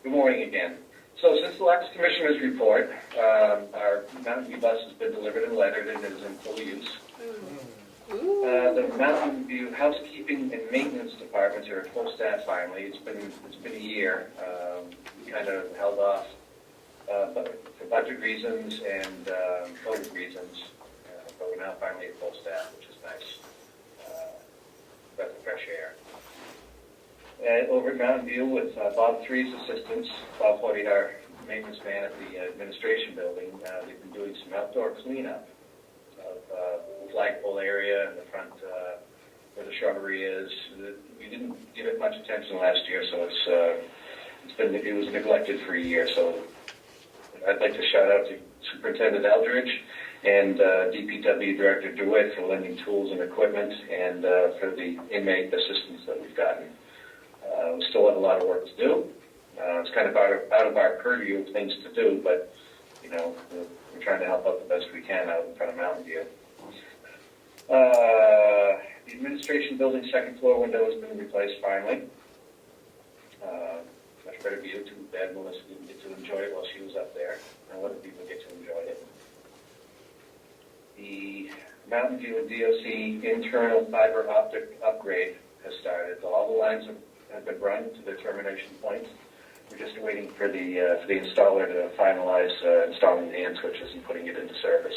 M: Good morning again. So since the last commissioner's report, our Mountain View bus has been delivered and lettered and is in full use. The Mountain View housekeeping and maintenance departments are at full staff finally. It's been a year. We kind of held off but for budget reasons and COVID reasons, but we're now finally at full staff, which is nice. Breath of fresh air. Over at Mountain View with Bob Three's assistance, Bob Floyd, our maintenance man at the administration building. They've been doing some outdoor cleanup of the flagpole area in the front where the shrubbery is. We didn't give it much attention last year, so it was neglected for a year. So I'd like to shout out to Superintendent Eldridge and DPW Director DeWitt for lending tools and equipment, and for the inmate assistance that we've gotten. We still have a lot of work to do. It's kind of out of our purview of things to do, but we're trying to help out the best we can out in front of Mountain View. The administration building second floor window has been replaced finally. Much better view. Too bad Melissa didn't get to enjoy it while she was up there. And other people get to enjoy it. The Mountain View and DOC internal fiber optic upgrade has started. All the lines have been run to their termination points. We're just waiting for the installer to finalize installing the hand switches and putting it into service.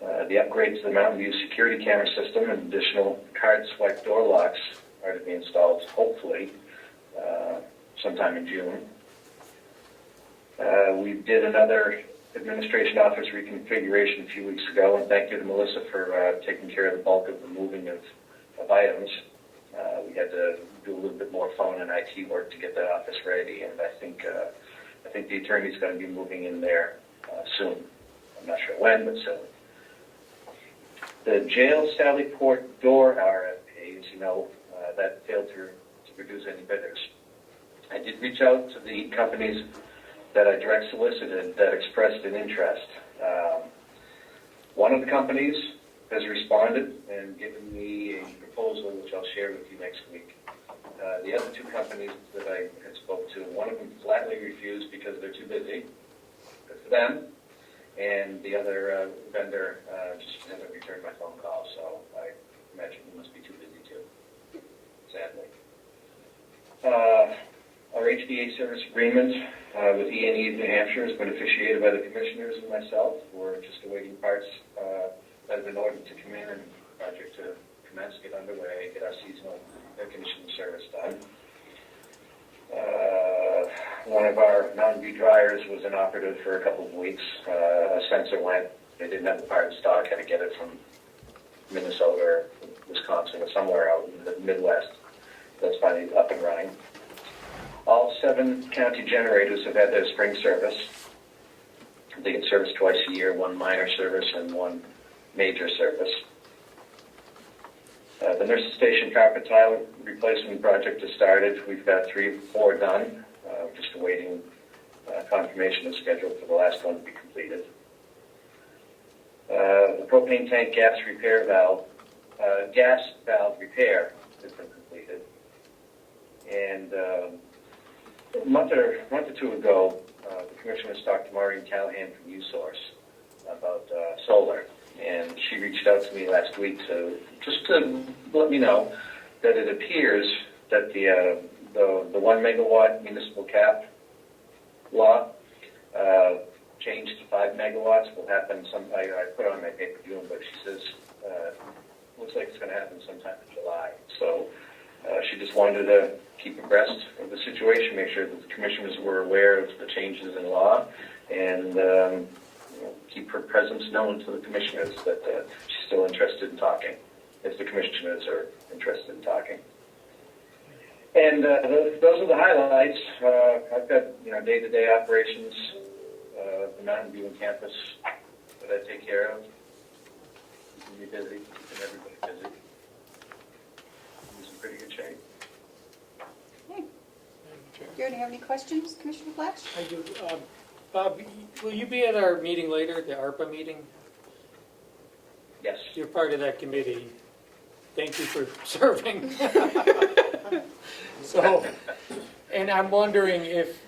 M: The upgrade to the Mountain View security camera system and additional card swipe door locks are to be installed, hopefully, sometime in June. We did another administration office reconfiguration a few weeks ago, and thank you to Melissa for taking care of the bulk of the moving of items. We had to do a little bit more phone and IT work to get that office ready, and I think the attorney's going to be moving in there soon. I'm not sure when, but soon. The jail Sally Port door RFP, as you know, that failed to produce any bidders. I did reach out to the companies that I direct solicited that expressed an interest. One of the companies has responded and given me a proposal which I'll share with you next week. The other two companies that I had spoke to, one of them flatly refused because they're too busy. Good for them. And the other vendor just hasn't returned my phone call, so I imagine he must be too busy too, sadly. Our HDA service agreement with E&E of New Hampshire has been officiated by the commissioners and myself. We're just awaiting parts that have been ordered to come in and the project to commence, get underway, get our seasonal air conditioning service done. One of our Mountain View dryers was inoperative for a couple of weeks. A sensor went. They didn't have the part in stock. Had to get it from Minnesota or Wisconsin or somewhere out in the Midwest. That's finally up and running. All 7 county generators have had their spring service. They get service twice a year, one minor service and one major service. The nurses station carpet tile replacement project has started. We've got 3 or 4 done. Just awaiting confirmation of schedule for the last one to be completed. The propane tank gas valve repair has been completed. And a month or two ago, the commissioners talked to Maureen Callahan from USource about solar. And she reached out to me last week to let me know that it appears that the 1 megawatt municipal cap law changed to 5 megawatts will happen I put it on my paper June, but she says looks like it's going to happen sometime in July. So she just wanted to keep abreast of the situation, make sure that the commissioners were aware of the changes in law, and keep her presence known to the commissioners that she's still interested in talking, if the commissioners are interested in talking. And those are the highlights. I've got day-to-day operations, the Mountain View campus that I take care of. Keeping me busy, keeping everybody busy. I'm in pretty good shape.
A: Okay. Do you have any questions, Commissioner Flash?
K: I do. Bob, will you be at our meeting later, the ARPA meeting?
M: Yes.
K: You're part of that committee. Thank you for serving. So, and I'm wondering if,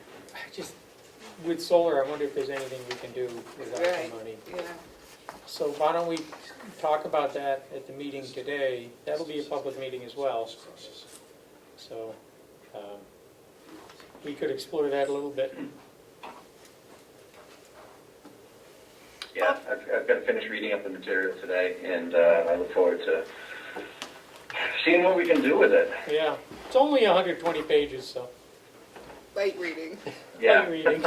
K: just with solar, I wonder if there's anything we can do with ARPA money.
D: Yeah.
K: So why don't we talk about that at the meeting today? That'll be a public meeting as well. So we could explore that a little bit.
M: Yeah, I've got to finish reading up the material today, and I look forward to seeing what we can do with it.
K: Yeah, it's only 120 pages, so.
D: Light reading.
M: Yeah.
K: While you're eating.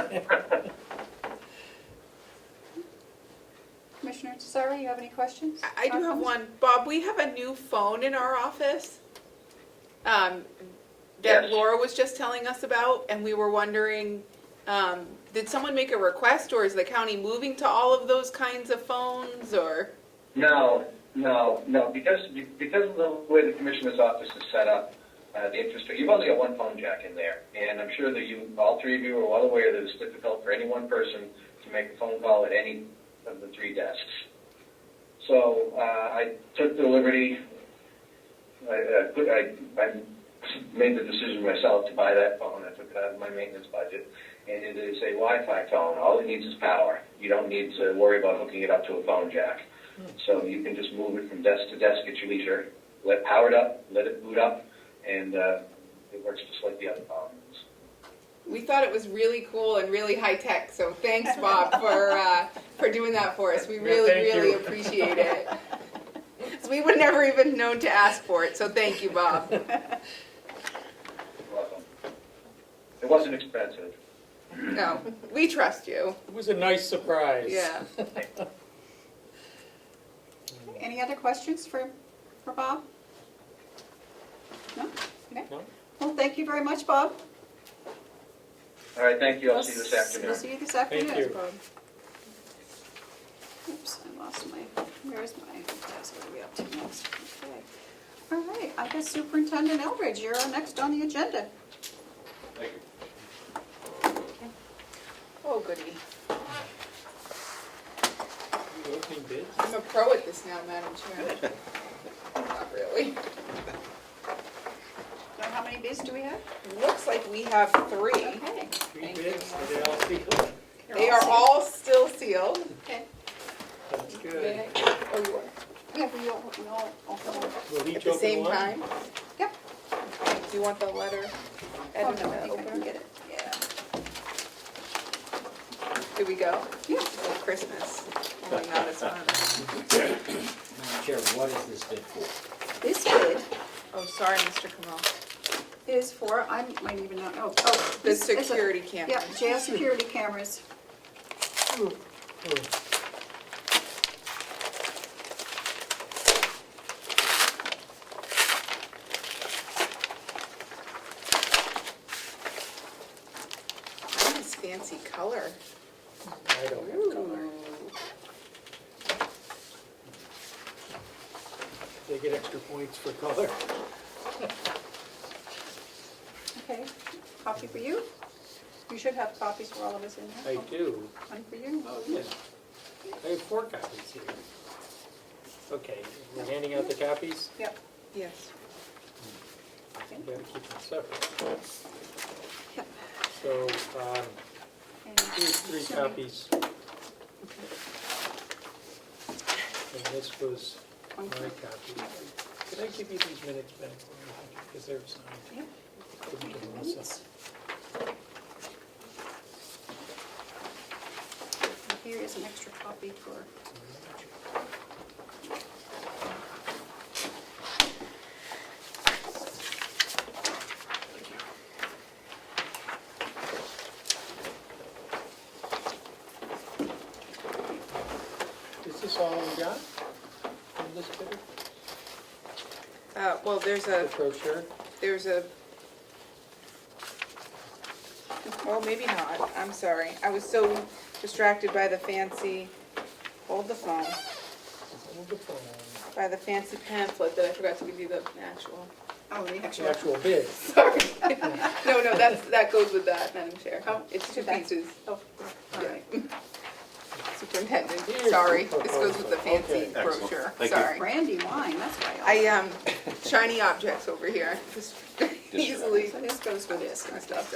A: Commissioner Sarah, you have any questions?
D: I do have one. Bob, we have a new phone in our office that
M: Yes.
D: Laura was just telling us about, and we were wondering, did someone make a request, or is the county moving to all of those kinds of phones, or?
M: No, because of the way the commissioner's office is set up, the interest rate, you've only got one phone jack in there, and I'm sure that all three of you are well aware that it's difficult for any one person to make a phone call at any of the three desks. So I took the liberty, I made the decision myself to buy that phone. I took it out of my maintenance budget, and it is a Wi-Fi phone. All it needs is power. You don't need to worry about hooking it up to a phone jack. So you can just move it from desk to desk at your leisure, let it power it up, let it boot up, and it works just like the other phones.
D: We thought it was really cool and really high tech, so thanks, Bob, for doing that for us. We really,
K: thank
D: really
K: you.
D: appreciate it. So we would never even known to ask for it, so thank you, Bob.
M: You're welcome. It wasn't expensive.
D: No, we trust you.
K: It was a nice surprise.
D: Yeah.
A: Any other questions for Bob? No? Okay.
K: No?
A: Well, thank you very much, Bob.
M: All right, thank you. I'll see you this afternoon.
A: We'll see you this afternoon.
K: Thank you.
A: Bob. Oops, I lost where's my task? What are we up to next? Okay. All right, I guess Superintendent Eldridge, you're next on the agenda.
L: Thank you.
D: Oh, goody.
K: You opening bids?
D: I'm a pro at this now, Madam Chair. Not really.
A: So how many bids do we have?
D: Looks like we have 3.
A: Okay.
K: Three
A: Thank
K: bids,
A: you.
K: are they all sealed?
D: They are all still sealed.
A: Okay.
K: That's good.
D: Oh, you are.
A: Yeah, we all open them.
K: We'll
D: At
K: each
D: the
K: open
D: same
K: one?
D: time?
A: Yep.
D: Do you want the letter?
A: Oh,
D: Edit
A: no, I
D: to
A: think I can
D: open?
A: get it. Yeah.
D: Here we go.
A: Yeah.
D: Oh, Christmas. Only not as fun.
J: Madam Chair, what is this bid for?
A: This bid
D: Oh, sorry, Mr. Comeau.
A: is for, I might even know,
D: The
A: this is a-
D: security camera.
A: Yeah, jail security cameras.
D: Nice fancy color.
K: I don't have color. They get extra points for color.
A: Okay, copy for you. You should have copies for all of us in
K: I
A: there.
K: do.
A: One for you.
K: Oh, yes. I have 4 copies here. Okay, we're handing out the copies?
A: Yep.
D: Yes.
K: You gotta keep them separate.
A: Yep.
K: So,
A: And
K: here's 3
A: so we-
K: copies. And this was my copy. Could I give you these minutes back? Because they're signed.
A: Yep.
K: Give them to Melissa.
A: And here is an extra copy for,
K: Is this all we got from this bidder?
D: Well,
K: The brochure?
D: there's a, oh, maybe not. I'm sorry. I was so distracted by the fancy, hold the phone,
K: Hold the phone.
D: by the fancy pamphlet that I forgot to give you the actual.
A: oh, the
K: The
A: actual.
K: actual bid.
D: Sorry. No, that goes with that, Madam Chair.
A: Oh,
D: It's 2
A: that's-
D: pieces.
A: Oh, all right.
D: Superintendent,
K: Here's
D: sorry.
K: the
D: This goes with the fancy
K: proposal.
G: Okay.
D: brochure.
G: Thank you.
D: Sorry.
A: Brandy wine, that's why.
D: Shiny objects over here. Just easily.
A: So this goes with this and stuff.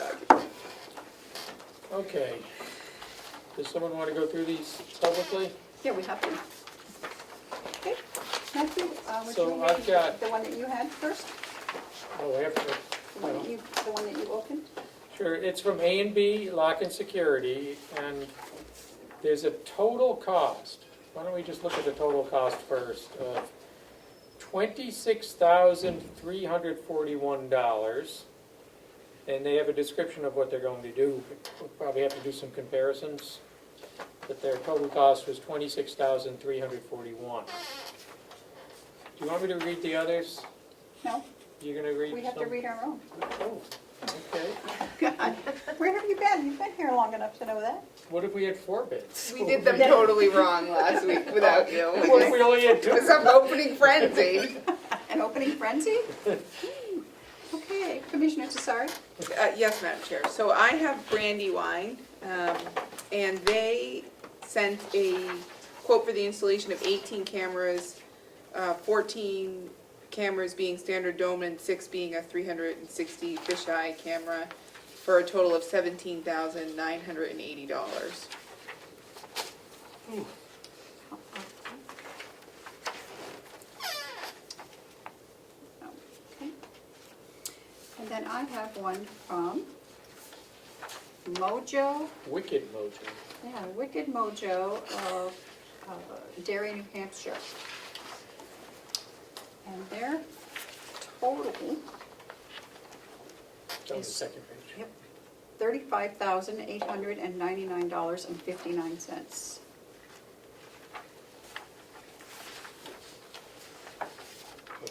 K: Okay. Does someone want to go through these publicly?
A: Yeah, we have to. Okay, Matthew, would
K: So
A: you
K: I've
A: read
K: got-
A: the one that you had first?
K: Oh, after.
A: The one that you opened?
K: Sure, it's from A&B Lock and Security, and there's a total cost. Why don't we just look at the total cost first? $26,341. And they have a description of what they're going to do. We'll probably have to do some comparisons. But their total cost was $26,341. Do you want me to read the others?
A: No,
K: You're gonna read
A: we have to
K: some?
A: read our own.
K: Oh, okay.
A: God, where have you been? You've been here long enough to know that.
K: What if we had 4 bids?
D: We did them totally wrong last week without you.
K: What if we only had 2?
D: It was some opening frenzy.
A: An opening frenzy? Okay, Commissioner Tesari?
D: Yes, Madam Chair. So I have Brandywine, and they sent a quote for the installation of 18 cameras, 14 cameras being standard dome and 6 being a 360 fisheye camera, for a total of $17,980.
A: Okay. And then I have one from Mojo,
K: Wicked Mojo.
A: yeah, Wicked Mojo of Derry, New Hampshire. And their total
K: It's on the
A: is
K: second page.
A: $35,899.59.
K: So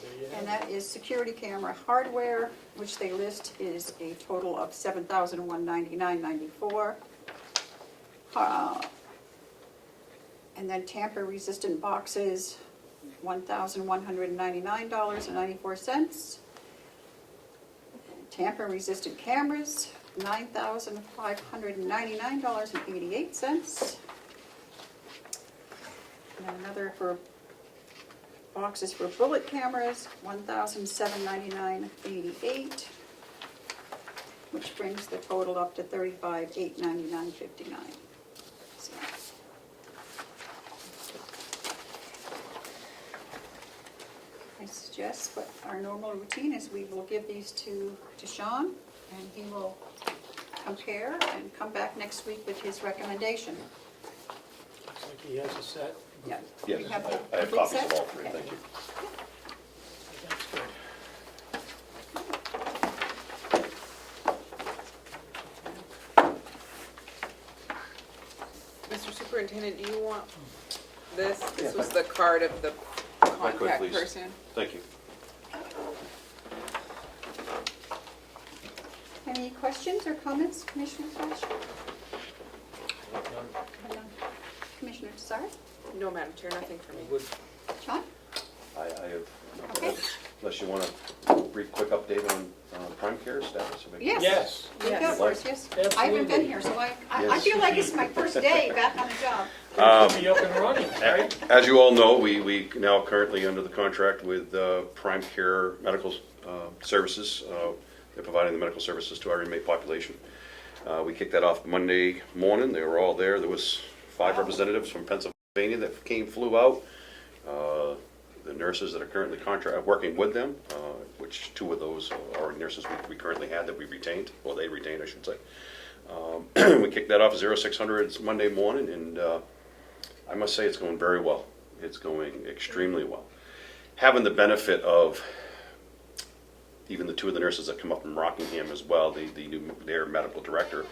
K: there you have
A: And
K: it.
A: that is security camera hardware, which they list is a total of $7,199.94. And then tamper-resistant boxes, $1,199.94. Tamper-resistant cameras, $9,599.88. And then another for boxes for bullet cameras, $1,799.88, which brings the total up to $35,899.59. So, I suggest what our normal routine is, we will give these to Sean, and he will compare and come back next week with his recommendation.
K: Looks like he has a set.
A: Yeah.
G: Yes,
A: We have
G: I
A: the
G: have
A: complete
G: copies of
A: set?
G: all 3,
A: Okay.
G: thank you.
K: That's good.
D: Mr. Superintendent, do you want this? This
G: Yeah,
D: was the card of the contact
G: please.
D: person.
G: Thank you.
A: Any questions or comments, Commissioner Flash? Commissioner Tesari?
D: No, Madam Chair, nothing for me.
K: Would-
A: Sean?
G: I have,
A: Okay.
G: unless you want a brief, quick update on prime care status.
A: Yes.
K: Yes.
A: You go
D: Yes.
A: first, yes. I haven't been here, so I
G: Yes.
A: feel like it's my first day back on the job.
K: It should be up and running, right?
G: As you all know, we now currently under the contract with Prime Care Medical Services. They're providing the medical services to our inmate population. We kicked that off Monday morning. They were all there. There was 5 representatives from Pennsylvania that flew out. The nurses that are currently working with them, which 2 of those are nurses we currently had that we retained, or they retained, I should say. We kicked that off 0600 Monday morning, and I must say it's going very well. It's going extremely well. Having the benefit of even the 2 of the nurses that come up from Rockingham as well, their medical director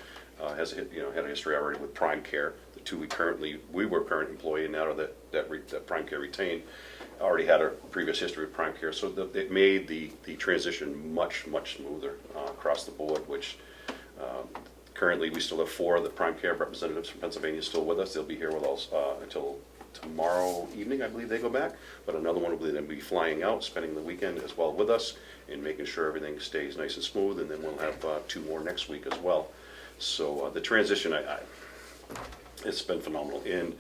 G: has had a history already with Prime Care. The 2 we were current employee, and now that Prime Care retained, already had a previous history with Prime Care, so it made the transition much smoother across the board. Which currently we still have 4 of the Prime Care representatives from Pennsylvania still with us. They'll be here with us until tomorrow evening, I believe they go back. But another one will then be flying out, spending the weekend as well with us, and making sure everything stays nice and smooth. And then we'll have 2 more next week as well. So the transition, it's been phenomenal. And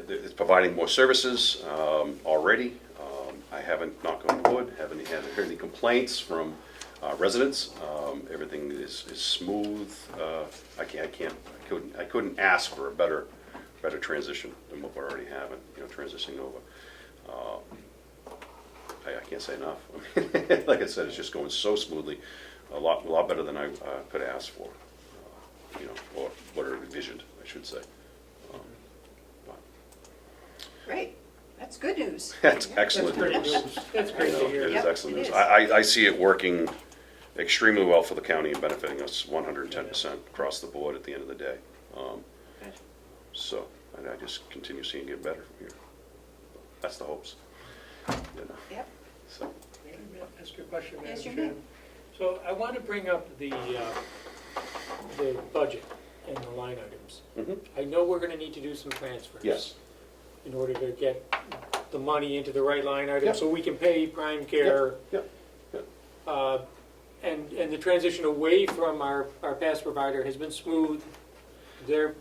G: it's providing more services already. I haven't, knock on wood, haven't heard any complaints from residents. Everything is smooth. I couldn't ask for a better transition than what we're already having. Transitioning over. I can't say enough. Like I said, it's just going so smoothly, a lot better than I could ask for. Or what I envisioned, I should say.
A: Great, that's good news.
G: That's excellent
K: That's great
G: news.
K: news. That's great to hear.
G: It is
A: Yep,
G: excellent
A: it
G: news.
A: is.
G: I see it working extremely well for the county and benefiting us 110% across the board at the end of the day. So I just continue seeing it get better from here. That's the hopes. You know.
A: Yep.
G: So.
K: May I ask you a question, Madam
A: Yes, you
K: Chairman? So I want to bring up the budget and the line items.
G: Mhm.
K: I know we're going to need to do some transfers.
G: Yes.
K: In order to get the money into the right line item,
G: Yep.
K: so we can pay prime care.
G: Yep.
K: And the transition away from our past provider has been smooth. They're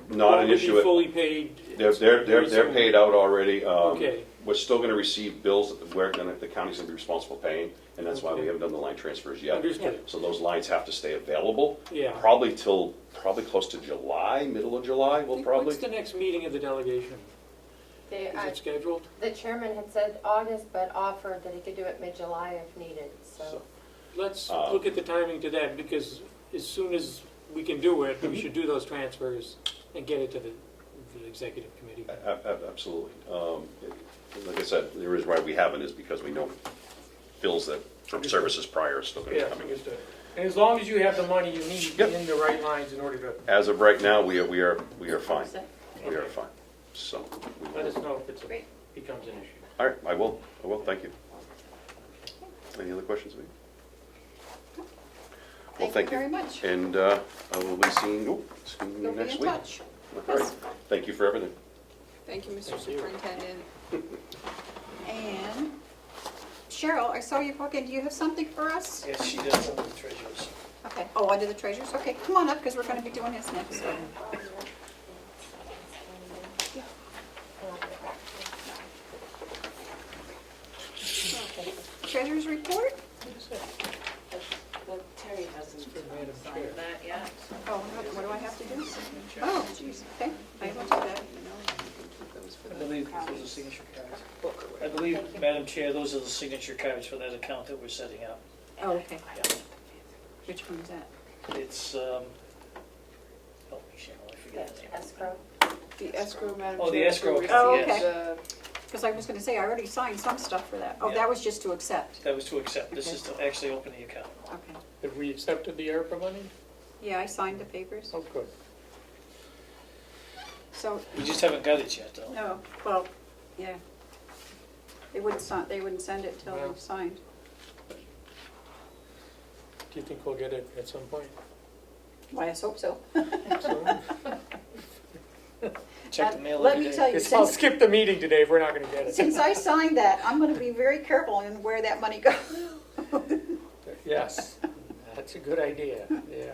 G: Not an
K: going to
G: issue.
K: be fully paid.
G: They're paid out already.
K: Okay.
G: We're still gonna receive bills that the county's gonna be responsible for paying, and that's why we
K: Okay.
G: haven't done the line transfers yet.
K: Understood.
G: So those lines have to stay available.
K: Yeah.
G: Probably close to July, middle of July, we'll probably.
K: What's the next meeting of the delegation? Is it scheduled?
F: The chairman had said August, but offered that he could do it mid-July if needed, so.
K: Let's look at the timing to that, because as soon as we can do it, we should do those transfers and get it to the executive committee.
G: Absolutely. Like I said, the reason why we haven't is because we know bills that from services prior are still gonna be
K: Yeah,
G: coming.
K: understood. And as long as you have the money you need
G: Yep.
K: in the right lines in order to,
G: As of right now, we are fine. We are
K: Okay.
G: fine. So. we
K: let
G: will-
K: us know if it
A: Great.
K: becomes an issue.
G: All right, I will, thank you. Any other questions of me? Well,
A: Thank you very much.
G: And I will be seeing you
A: You'll be
G: next
A: in
G: week.
A: touch.
G: All right, thank you for everything.
D: Thank you, Mr.
K: Thank you.
D: Superintendent.
A: And Cheryl, I saw you walk in. Do you have something for us?
C: Yes, she does under the treasurers.
A: Okay. Oh, under the treasures? Okay, come on up, because we're going to be doing this next. So. Treasurer's report?
O: Well, Terry hasn't signed that yet.
A: Oh, what do I have to do? Oh, jeez, okay, I will do that.
C: I believe those are signature cards. I believe, Madam Chair, those are the signature cards for that account that we're setting up.
A: Oh, okay.
C: Yeah.
A: Which one is that?
C: It's, help me, Cheryl, I forget the name.
F: Escrow.
D: The escrow, Madam
C: Oh, the
D: Chair,
C: escrow
D: to
C: account,
D: receive
A: yes.
D: the-
A: Because I was going to say, I already signed some stuff for that. Oh,
C: Yeah.
A: that was just to accept.
C: That was to accept. This is to actually open the account.
A: Okay.
K: Have we accepted the ARPA money?
A: Yeah, I signed the papers.
K: Oh, good.
A: So,
C: We just haven't got it yet, though.
A: no, well, yeah. They wouldn't send it till
K: Well.
A: they've signed.
K: Do you think we'll get it at some point?
A: Why, I hope so.
K: Soon?
C: Check the mail
A: Let
C: every
A: me
C: day.
A: tell you,
K: I'll
A: since
K: skip the meeting today if we're not gonna get it.
A: since I signed that, I'm going to be very careful in where that money goes.
K: Yes, that's a good idea, yeah. Yeah.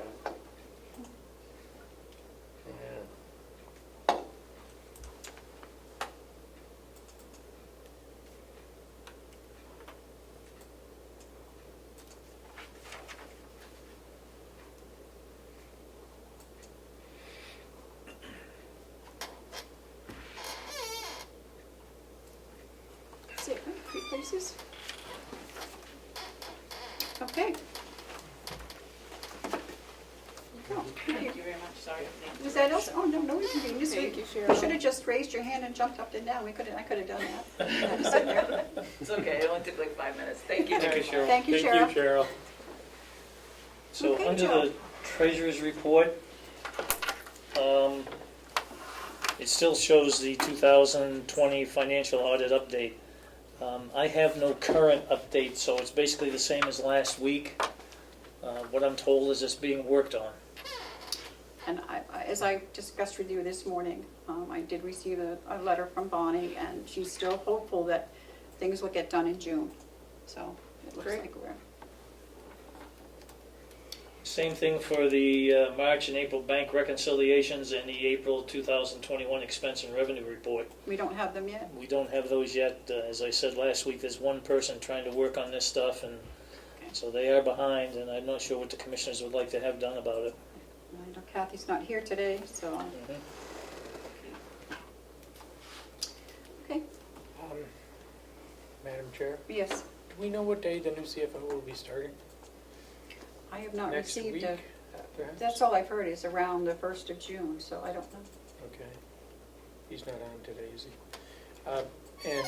A: That's it, huh? 3 places. Okay. Oh,
O: Thank you very much, sorry.
A: was that else? Oh, no inconvenience.
D: Thank you,
A: You
D: Cheryl.
A: should have just raised your hand and jumped up and down. I could have done that. I had to sit there.
O: It's okay, it only took like 5 minutes. Thank you.
C: Thank you, Cheryl.
A: Thank you, Cheryl.
K: Thank you, Cheryl.
C: So
A: Okay,
C: under
A: Joe.
C: the treasurer's report, it still shows the 2020 financial audit update. I have no current update, so it's basically the same as last week. What I'm told is it's being worked on.
A: And as I discussed with you this morning, I did receive a letter from Bonnie, and she's still hopeful that things will get done in June. So it looks
D: Great.
A: like we're,
C: Same thing for the March and April bank reconciliations and the April 2021 expense and revenue report.
A: we don't have them yet.
C: We don't have those yet. As I said last week, there's one person trying to work on this stuff, and so they are behind, and I'm not sure what the commissioners would like to have done about it.
A: I know Kathy's not here today, so, okay,
K: Madam Chair,
A: yes.
K: do we know what day the new CFO will be starting?
A: I have not
K: Next
A: received
K: week,
A: a,
K: perhaps?
A: that's all I've heard is around the 1st of June, so I don't know.
K: Okay. He's not on today, is he? And,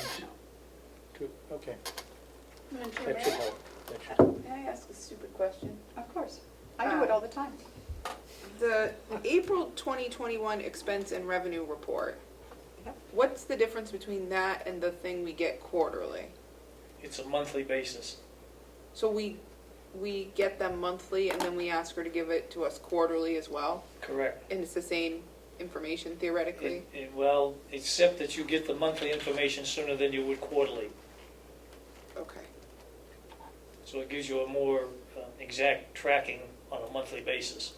K: okay,
D: Madam Chair,
K: that
D: may
K: should
D: I-
K: help. should-
D: May I ask a stupid question?
A: Of course. I do it all the time.
D: The April 2021 expense and revenue report,
A: Yep.
D: what's the difference between that and the thing we get quarterly?
C: It's a monthly basis.
D: So we get them monthly and then we ask her to give it to us quarterly as well?
C: Correct.
D: And it's the same information theoretically?
C: Well, except that you get the monthly information sooner than you would quarterly.
D: Okay.
C: So it gives you a more exact tracking on a monthly basis.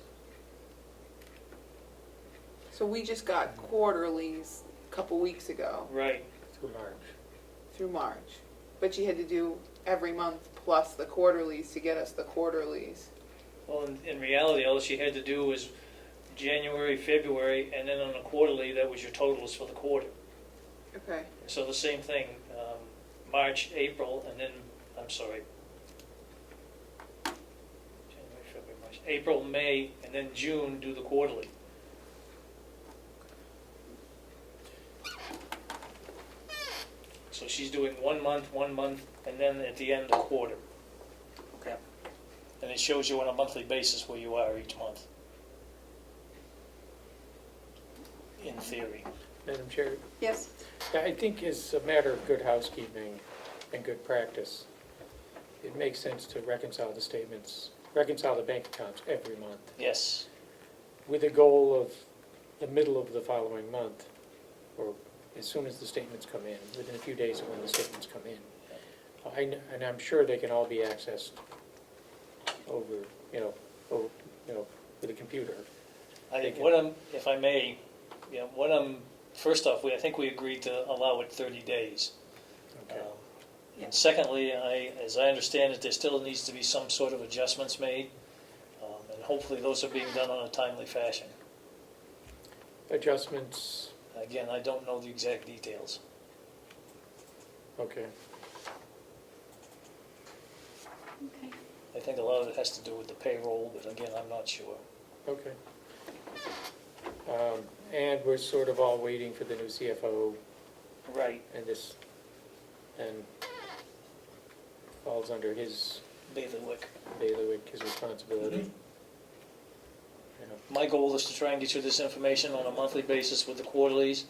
D: So we just got quarterlies a couple weeks ago
C: Right.
K: Through March.
D: through March. But you had to do every month plus the quarterlies to get us the quarterlies.
C: Well, in reality, all she had to do was January, February, and then on the quarterly, that was your totals for the quarter.
D: Okay.
C: So the same thing, March, April, and then, I'm sorry, January, February, March, April, May, and then June, do the quarterly. So she's doing 1 month, and then at the end, a quarter.
A: Okay.
C: And it shows you on a monthly basis where you are each month. In theory.
K: Madam Chair,
A: Yes.
K: I think as a matter of good housekeeping and good practice, it makes sense to reconcile the statements, reconcile the bank accounts every month,
C: Yes.
K: with the goal of the middle of the following month, or as soon as the statements come in, within a few days of when the statements come in. And I'm sure they can all be accessed over, with a computer.
C: If I may, first off, I think we agreed to allow it 30 days.
K: Okay.
C: And secondly, as I understand it, there still needs to be some sort of adjustments made, and hopefully those are being done on a timely fashion.
K: Adjustments,
C: Again, I don't know the exact details.
K: okay.
A: Okay.
C: I think a lot of it has to do with the payroll, but again, I'm not sure.
K: Okay. And we're sort of all waiting for the new CFO,
C: Right.
K: and falls under his
C: Bailiwick.
K: bailiwick, his responsibility.
C: Mhm. My goal is to try and get you this information on a monthly basis with the quarterlies,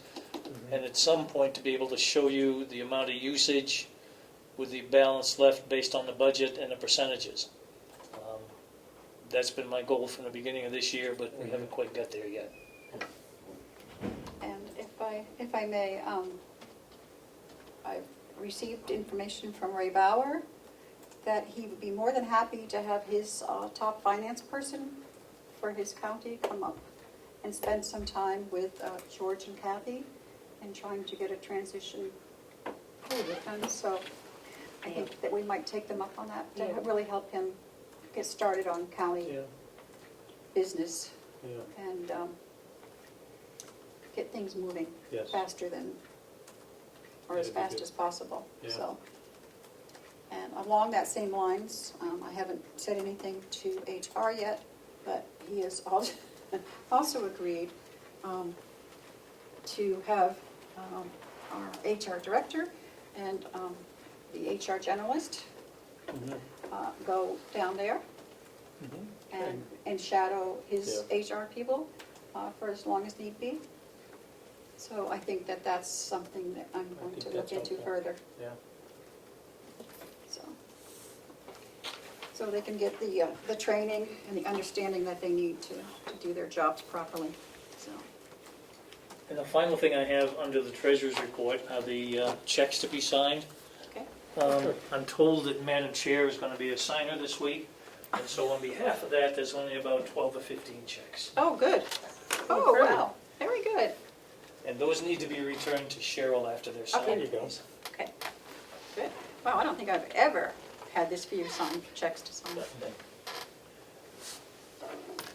C: and at some point to be able to show you the amount of usage with the balance left based on the budget and the percentages. That's been my goal from the beginning of this year, but we haven't quite got there yet.
A: And if I may, I've received information from Ray Bauer that he would be more than happy to have his top finance person for his county come up and spend some time with George and Kathy and trying to get a transition. And so I think that we might take them up on that to really help him get started on county business and get things moving faster than, or as fast as possible. So, and along that same lines, I haven't said anything to HR yet, but he has also agreed to have our HR director and the HR generalist go down there and shadow his HR people for as long as need be. So I think that that's something that I'm going to look into further.
K: Yeah.
A: So they can get the training and the understanding that they need to do their jobs properly, so.
C: And the final thing I have under the treasurer's report are the checks to be signed.
A: Okay.
C: I'm told that Madam Chair is going to be a signer this week, and so on behalf of that, there's only about 12 or 15 checks.
A: Oh, good. Oh,
K: great.
A: wow, very good.
C: And those need to be returned to Cheryl after they're signed.
K: There you go.
A: Okay, good. Wow, I don't think I've ever had this for you signed, checks to sign.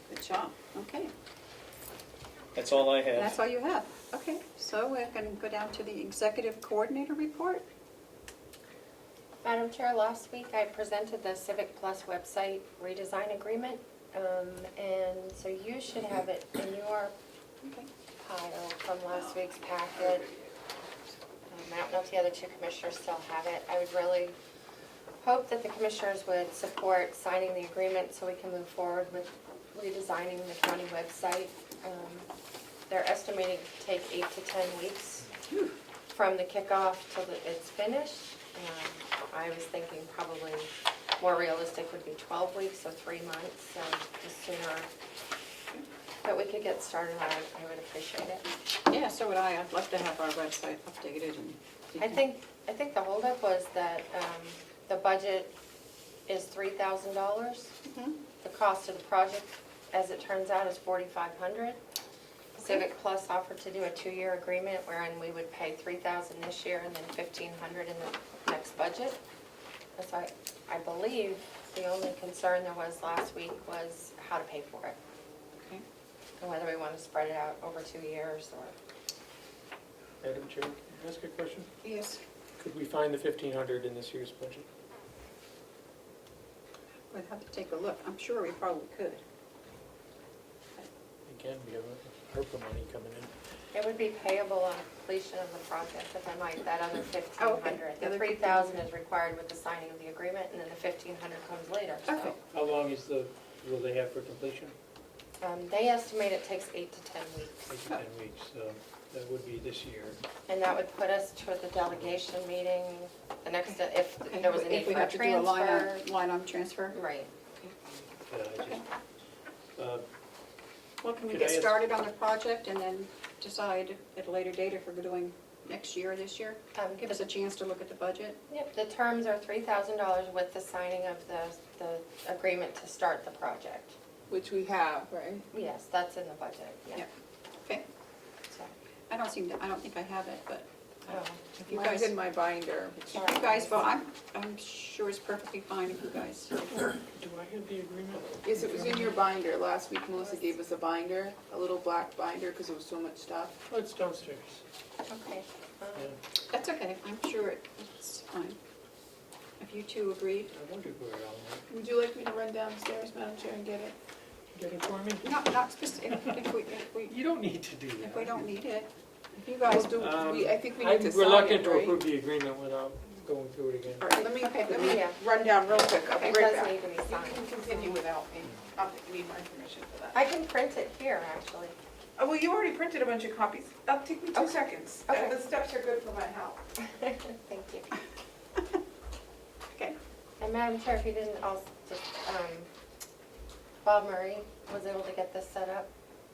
A: Good job, okay.
C: That's all I have.
A: That's all you have? Okay, so we're going to go down to the executive coordinator report.
F: Madam Chair, last week I presented the Civic Plus website redesign agreement, and so you should have it in your pile from last week's packet. I don't know if the other two commissioners still have it. I would really hope that the commissioners would support signing the agreement so we can move forward with redesigning the county website. They're estimating to take 8 to 10 weeks from the kickoff till it's finished. I was thinking probably more realistic would be 12 weeks, so 3 months. So the sooner that we could get started on it, I would appreciate it.
A: Yeah, so would I. I'd love to have our website updated and.
F: I think the holdup was that the budget is $3,000.
A: Mhm.
F: The cost of the project, as it turns out, is $4,500. Civic Plus offered to do a 2-year agreement wherein we would pay $3,000 this year and then $1,500 in the next budget. So I believe the only concern there was last week was how to pay for it.
A: Okay.
F: And whether we want to spread it out over 2 years or.
K: Madam Chair, can I ask a question?
A: Yes.
K: Could we find the 1,500 in this year's budget?
A: We'd have to take a look. I'm sure we probably could.
K: Again, we have ARPA money coming in.
F: It would be payable on completion of the project, if I might, that other
A: Oh, okay.
F: $1,500.
A: The other
F: The $3,000 is required with the signing of the agreement, and then the $1,500 comes later, so.
A: Okay.
K: How long will they have for completion?
F: They estimate it takes 8 to 10 weeks.
K: 8 to 10 weeks, so that would be this year.
F: And that would put us to the delegation meeting, the next, if
A: Okay.
F: there was a
A: If
F: need
A: we
F: for a
A: have to do a
F: transfer.
A: line on transfer.
F: Right.
A: Okay.
K: Uh,
A: Well, can we
K: Could
A: get
K: I ask-
A: started on the project and then decide at a later date if we're doing next year or this year? Give us a chance to look at the budget.
F: Yep, the terms are $3,000 with the signing of the agreement to start the project.
D: Which we have, right?
F: Yes, that's in the budget, yeah.
A: Yeah. Okay.
F: So,
A: I don't think I have it, but
F: oh,
A: if you
D: Mine's
A: guys,
D: in my binder.
A: if you guys, well, I'm sure it's perfectly fine if you guys.
K: Do I have the agreement?
D: Yes, it was in your binder. Last week Melissa gave us a binder, a little black binder, because there was so much stuff.
K: Oh, it's downstairs.
F: Okay.
K: Yeah.
A: That's okay, I'm sure it's fine. If you two agreed.
K: I wondered where it all went.
D: Would you like me to run downstairs, Madam Chair, and get it?
K: Get it for me?
A: Not specific, if we
K: You don't need to do that.
A: if we don't need it. If you guys do,
D: I think we need to
K: I'm
D: sign
K: reluctant
D: it,
K: to
D: right?
K: approve the agreement without going through it again.
D: All right, let me
F: Yeah.
D: run down real quick. I'll be
F: It
D: right
F: does
D: back.
F: need to be
D: You
F: signed.
D: can continue without me. I'll need my permission for that.
F: I can print it here, actually.
D: Oh, well, you already printed a bunch of copies. That'll take me 2
F: Okay.
D: seconds.
F: Okay.
D: The steps are good for my health.
F: Thank you.
A: okay,
F: And Madam Chair, if you didn't also, just, Bob Murray was able to get this set up.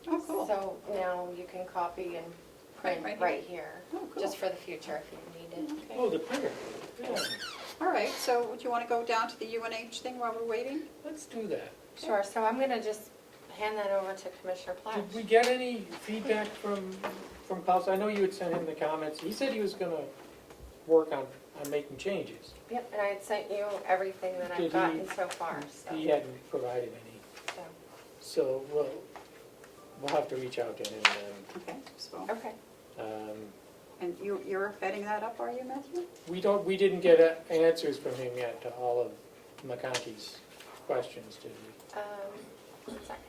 A: oh, cool.
F: So now you can copy and print
A: Right
F: right here,
A: Oh, cool.
F: just for the future if you need it.
A: Okay.
K: Oh, the printer. Yeah,
A: All right, so would you want to go down to the UNH thing while we're waiting?
K: let's do that.
F: Sure, so I'm gonna just hand that over to Commissioner Platt.
K: Did we get any feedback from Klaus? I know you had sent him the comments. He said he was gonna work on making changes.
F: Yep, and I had sent you everything that
K: Did
F: I've
K: he-
F: gotten so far, so.
K: He hadn't provided any.
F: so.
K: So we'll have to reach out to him
A: Okay, so,
F: Okay,
K: then.
A: and you're heading that up, are you, Matthew?
K: We didn't get answers from him yet to all of McConkey's questions, did we?
F: 1 second.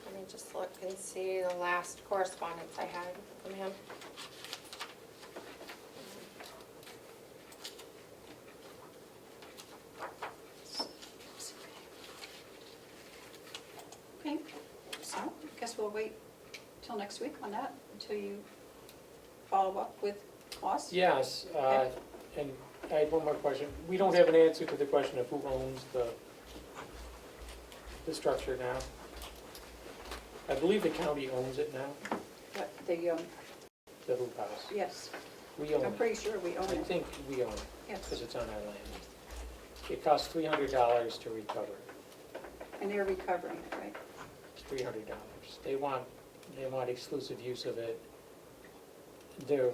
F: Let me just look and see the last correspondence I had from him.
A: Okay, so I guess we'll wait till next week on that, until you follow up with costs?
K: Yes,
A: Okay.
K: and I had one more question. We don't have an answer to the question of who owns the structure now. I believe the county owns it now,
A: But
K: the hoop house.
A: yes,
K: We own
A: I'm
K: it.
A: pretty sure we own
K: I
A: it.
K: think we own it,
A: Yes,
K: because it's on our land. It costs $300 to recover it.
A: and they're recovering it, right?
K: It's $300. They want exclusive use of it. There are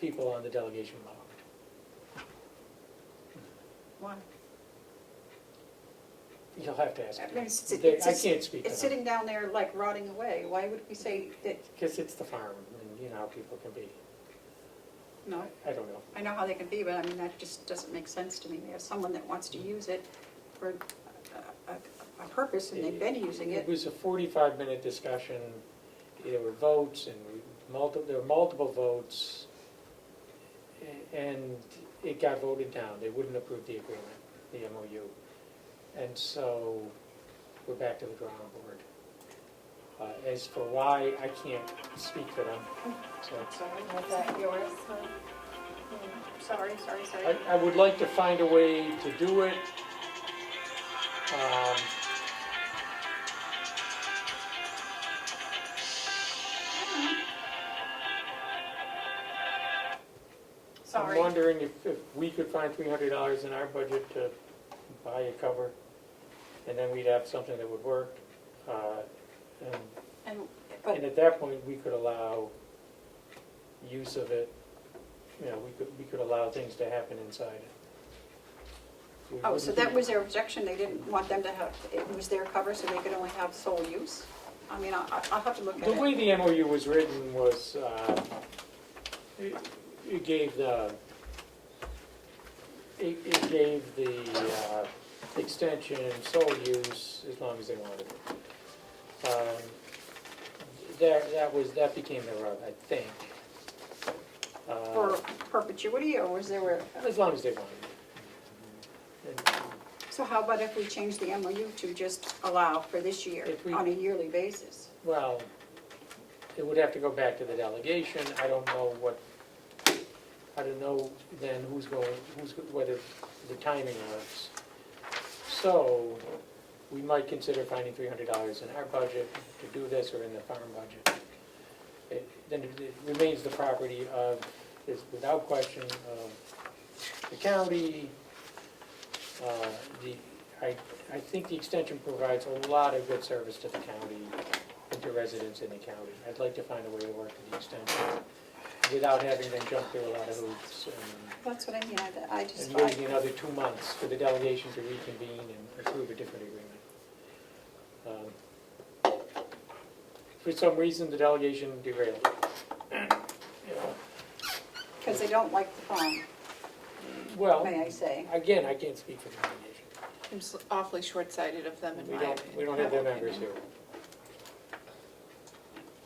K: people on the delegation log.
A: Why?
K: You'll have to ask
A: I mean,
K: them.
A: it's-
K: I can't speak to
A: It's
K: them,
A: sitting down there like rotting away. Why would we say that,
K: because it's the farm, and you know how people can be.
A: no?
K: I don't know.
A: I know how they can be, but I mean, that just doesn't make sense to me. There's someone that wants to use it for a purpose, and they've been using
K: It
A: it.
K: was a 45-minute discussion. There were votes, and there were multiple votes, and it got voted down. They wouldn't approve the agreement, the MOU. And so we're back to the drawing board. As for why, I can't speak for them. So
F: Was that yours, huh?
A: Sorry.
K: I would like to find a way to do it. I'm
A: Sorry.
K: wondering if we could find $300 in our budget to buy a cover, and then we'd have something that would work. And at that point, we could allow use of it. You know, we could allow things to happen inside it. We
A: Oh, so
K: wouldn't
A: that
K: be-
A: was their objection, they didn't want them to have, it was their cover, so they could only have sole use? I mean, I'll have to look at
K: The
A: it.
K: way the MOU was written was, it gave the extension sole use as long as they wanted it. That became the rub, I think.
A: For perpetuity, or was there a,
K: As long as they wanted it.
A: so how about if we change the MOU to just allow for this year,
K: If we-
A: on a yearly basis?
K: Well, it would have to go back to the delegation. I don't know then whether the timing works. So, we might consider finding $300 in our budget to do this, or in the farm budget. Then it remains the property of, is without question, of the county. I think the extension provides a lot of good service to the county and to residents in the county. I'd like to find a way to work with the extension without having them jump through a lot of hoops
A: That's what I mean, I just,
K: and waiting another 2 months for the delegation to reconvene and approve a different agreement. For some reason, the delegation derailed. You know,
A: because they don't like the farm,
K: well,
A: may I say.
K: again, I can't speak for the delegation.
D: It's awfully short-sighted of them, in
K: We
D: my
K: don't,
D: opinion.
K: we don't have their members here.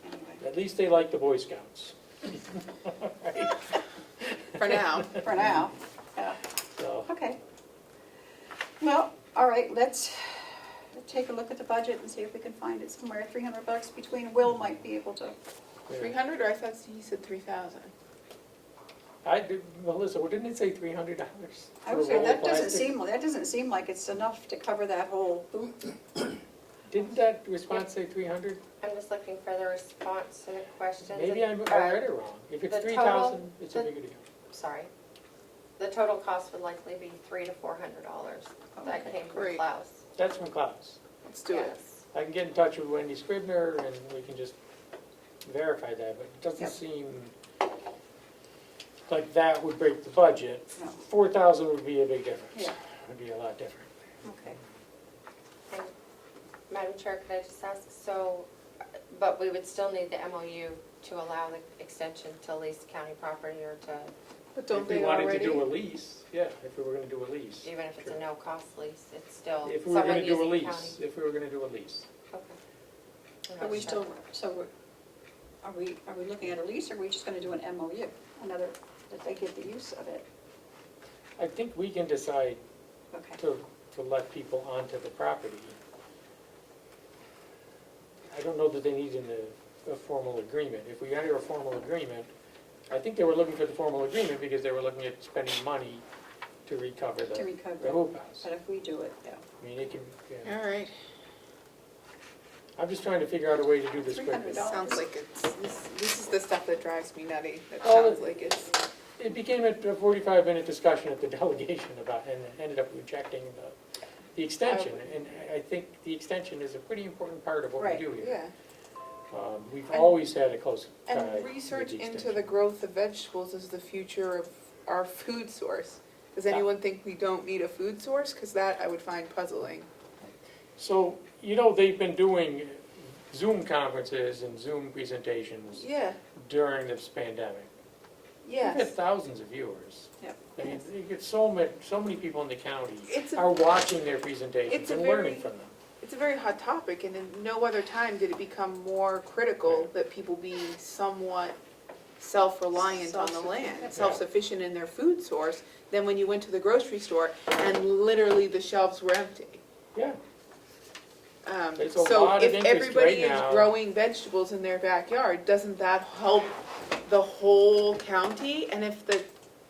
A: Anyway,
K: At least they like the Boy Scouts.
D: For now.
A: for now, yeah,
K: So,
A: okay. Well, all right, let's take a look at the budget and see if we can find it somewhere. $300 between Will might be able to.
D: 300, or I thought he said 3,000.
K: Melissa, didn't it say $300?
A: I would say that doesn't seem like it's enough to cover that whole hoop.
K: Didn't that response say 300?
F: I'm just looking for the response to the questions.
K: Maybe I read it wrong. If it's
F: the
K: 3,000,
F: total-
K: it's a bigger deal.
F: Sorry. The total cost would likely be $300 to $400. That came from
D: Great.
F: Klaus.
K: That's from Klaus.
D: Let's do it.
F: Yes.
K: I can get in touch with Wendy Scribner and we can just verify that, but it doesn't
A: Yep.
K: seem like that would break the budget.
A: No.
K: 4,000 would be a big difference.
A: Yeah.
K: Would be a lot different.
A: Okay.
F: And Madam Chair, could I just ask, so, but we would still need the MOU to allow the extension to lease county property or to,
D: But don't
K: If we
D: they
K: wanted
D: already?
K: to do a lease, yeah, if we were gonna do a lease.
F: even if it's
K: Sure.
F: a no-cost lease, it's still
K: If we were
F: someone
K: gonna do a
F: using
K: lease,
F: county?
K: if we were gonna do a lease.
F: Okay. I'm
A: Are
F: not
A: we
F: sure.
A: still, are we looking at a lease, or are we just gonna do an MOU? Another, that they get the use of it?
K: I think we can decide
A: Okay.
K: to let people onto the property. I don't know that they need a formal agreement. If we enter a formal agreement, I think they were looking for the formal agreement because they were looking at spending money to recover
A: To recover
K: the
A: it.
K: hoop house.
A: But if we do it, yeah.
K: I mean, it can, yeah.
D: All right.
K: I'm just trying to figure out a way to do this quickly.
A: $300.
D: Sounds like it's, this is the stuff that drives me nutty. That
K: Oh,
D: sounds like it's,
K: It became a 45-minute discussion at the delegation about, and ended up rejecting the extension. And I think the extension is a pretty important part of what we
A: Right.
K: do here.
D: yeah.
K: We've
D: And-
K: always had a close tie
D: And
K: with
D: research
K: the
D: into
K: extension.
D: the growth of vegetables is the future of our food source. Does
K: Yeah.
D: anyone think we don't need a food source? Because that I would find puzzling.
K: So, you know, they've been doing Zoom conferences and Zoom presentations
D: Yeah,
K: during this pandemic. We've had
D: yes.
K: thousands of viewers.
A: Yep.
K: I mean, you get so many people in the county
D: It's
K: are
D: a,
K: watching their presentations
D: it's a
K: and
D: very-
K: learning from them.
D: it's a very hot topic, and in no other time did it become more critical that people be somewhat self-reliant on the land,
A: Self-sufficient.
D: self-sufficient in their food source, than when you went to the grocery store and literally the shelves were empty.
K: Yeah. There's a
D: So
K: lot of
D: if
K: interest
D: everybody
K: right
D: is
K: now.
D: growing vegetables in their backyard, doesn't that help the whole county? And if the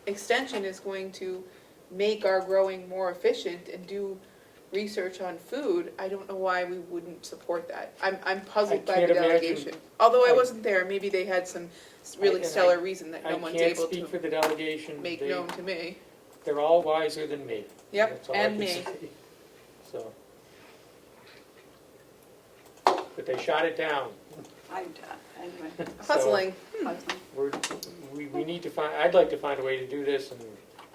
D: extension is going to make our growing more efficient and do research on food, I don't know why we wouldn't support that. I'm puzzled by
K: can't
D: the
K: imagine-
D: delegation. Although I
K: I-
D: wasn't there, maybe they had some really
K: and
D: stellar reason that no
K: I
D: one's
K: can't
D: able
K: speak for
D: to
K: the delegation.
D: make
K: They-
D: known to me.
K: They're all wiser than me.
D: Yep,
K: That's all I
D: and
K: can
D: me.
K: say. So. But they shot it down.
A: Anyway.
D: Puzzling.
K: We need to find, I'd like to find a way to do this and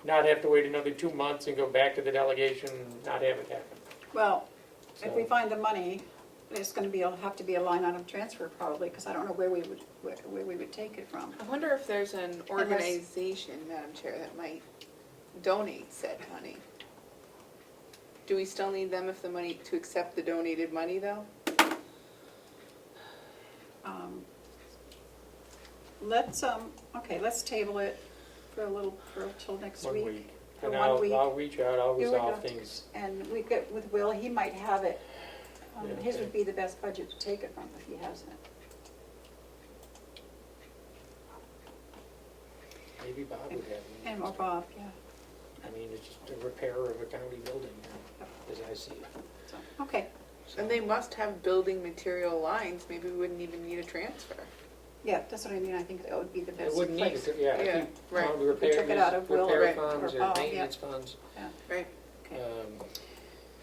K: not have to wait another 2 months and go back to the delegation and not have it happen.
A: Well, if we
K: So-
A: find the money, it's gonna be, have to be a line item transfer probably, because I don't know where we would take it from.
D: I wonder if there's an organization, Madam Chair, that might donate said money. Do we still need them if the money, to accept the donated money though?
A: Let's table it for till next
K: 1
A: week.
K: week.
A: For
K: And
A: 1 week.
K: I'll reach out, I'll
A: You
K: resolve
A: would have-
K: things.
A: And we get with Will, he might have it.
K: Yeah,
A: His
K: okay.
A: would be the best budget to take it from if he has it.
K: Maybe Bob would have it.
A: And or Bob, yeah.
K: I mean, it's just a repair of a county building, as I see it.
A: So, okay,
D: And they must have building material lines, maybe we wouldn't even need a transfer.
A: yeah, that's what I mean, I think that would be the
K: It
A: best
K: wouldn't need
A: place.
K: it, yeah, I
D: Yeah,
K: think,
D: right.
K: the repair,
A: took it out of Will
K: repair
D: or-
K: funds
A: or
K: or
A: Bob, yeah.
K: maintenance funds.
D: Right.
A: Okay.
K: Um,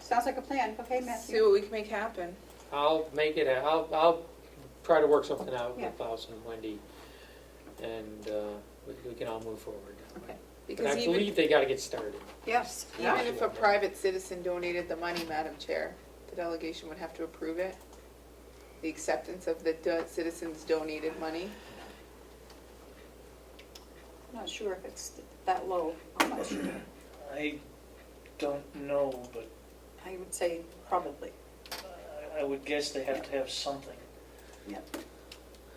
A: Sounds like a plan, okay,
D: See
A: Matthew?
D: what we can make happen.
K: I'll make it, I'll try to work something out
A: Yeah.
K: with Klaus and Wendy, and we can all move forward.
A: Okay.
K: But
D: Because
K: I
D: even,
K: believe they gotta get started.
A: Yes.
D: even if a private citizen donated the money, Madam Chair, the delegation would have to approve it? The acceptance of the citizens' donated money?
A: I'm not sure if it's that low, I'm not sure.
C: I don't know, but
A: I would say probably,
C: I would guess they have to have something.
A: yeah.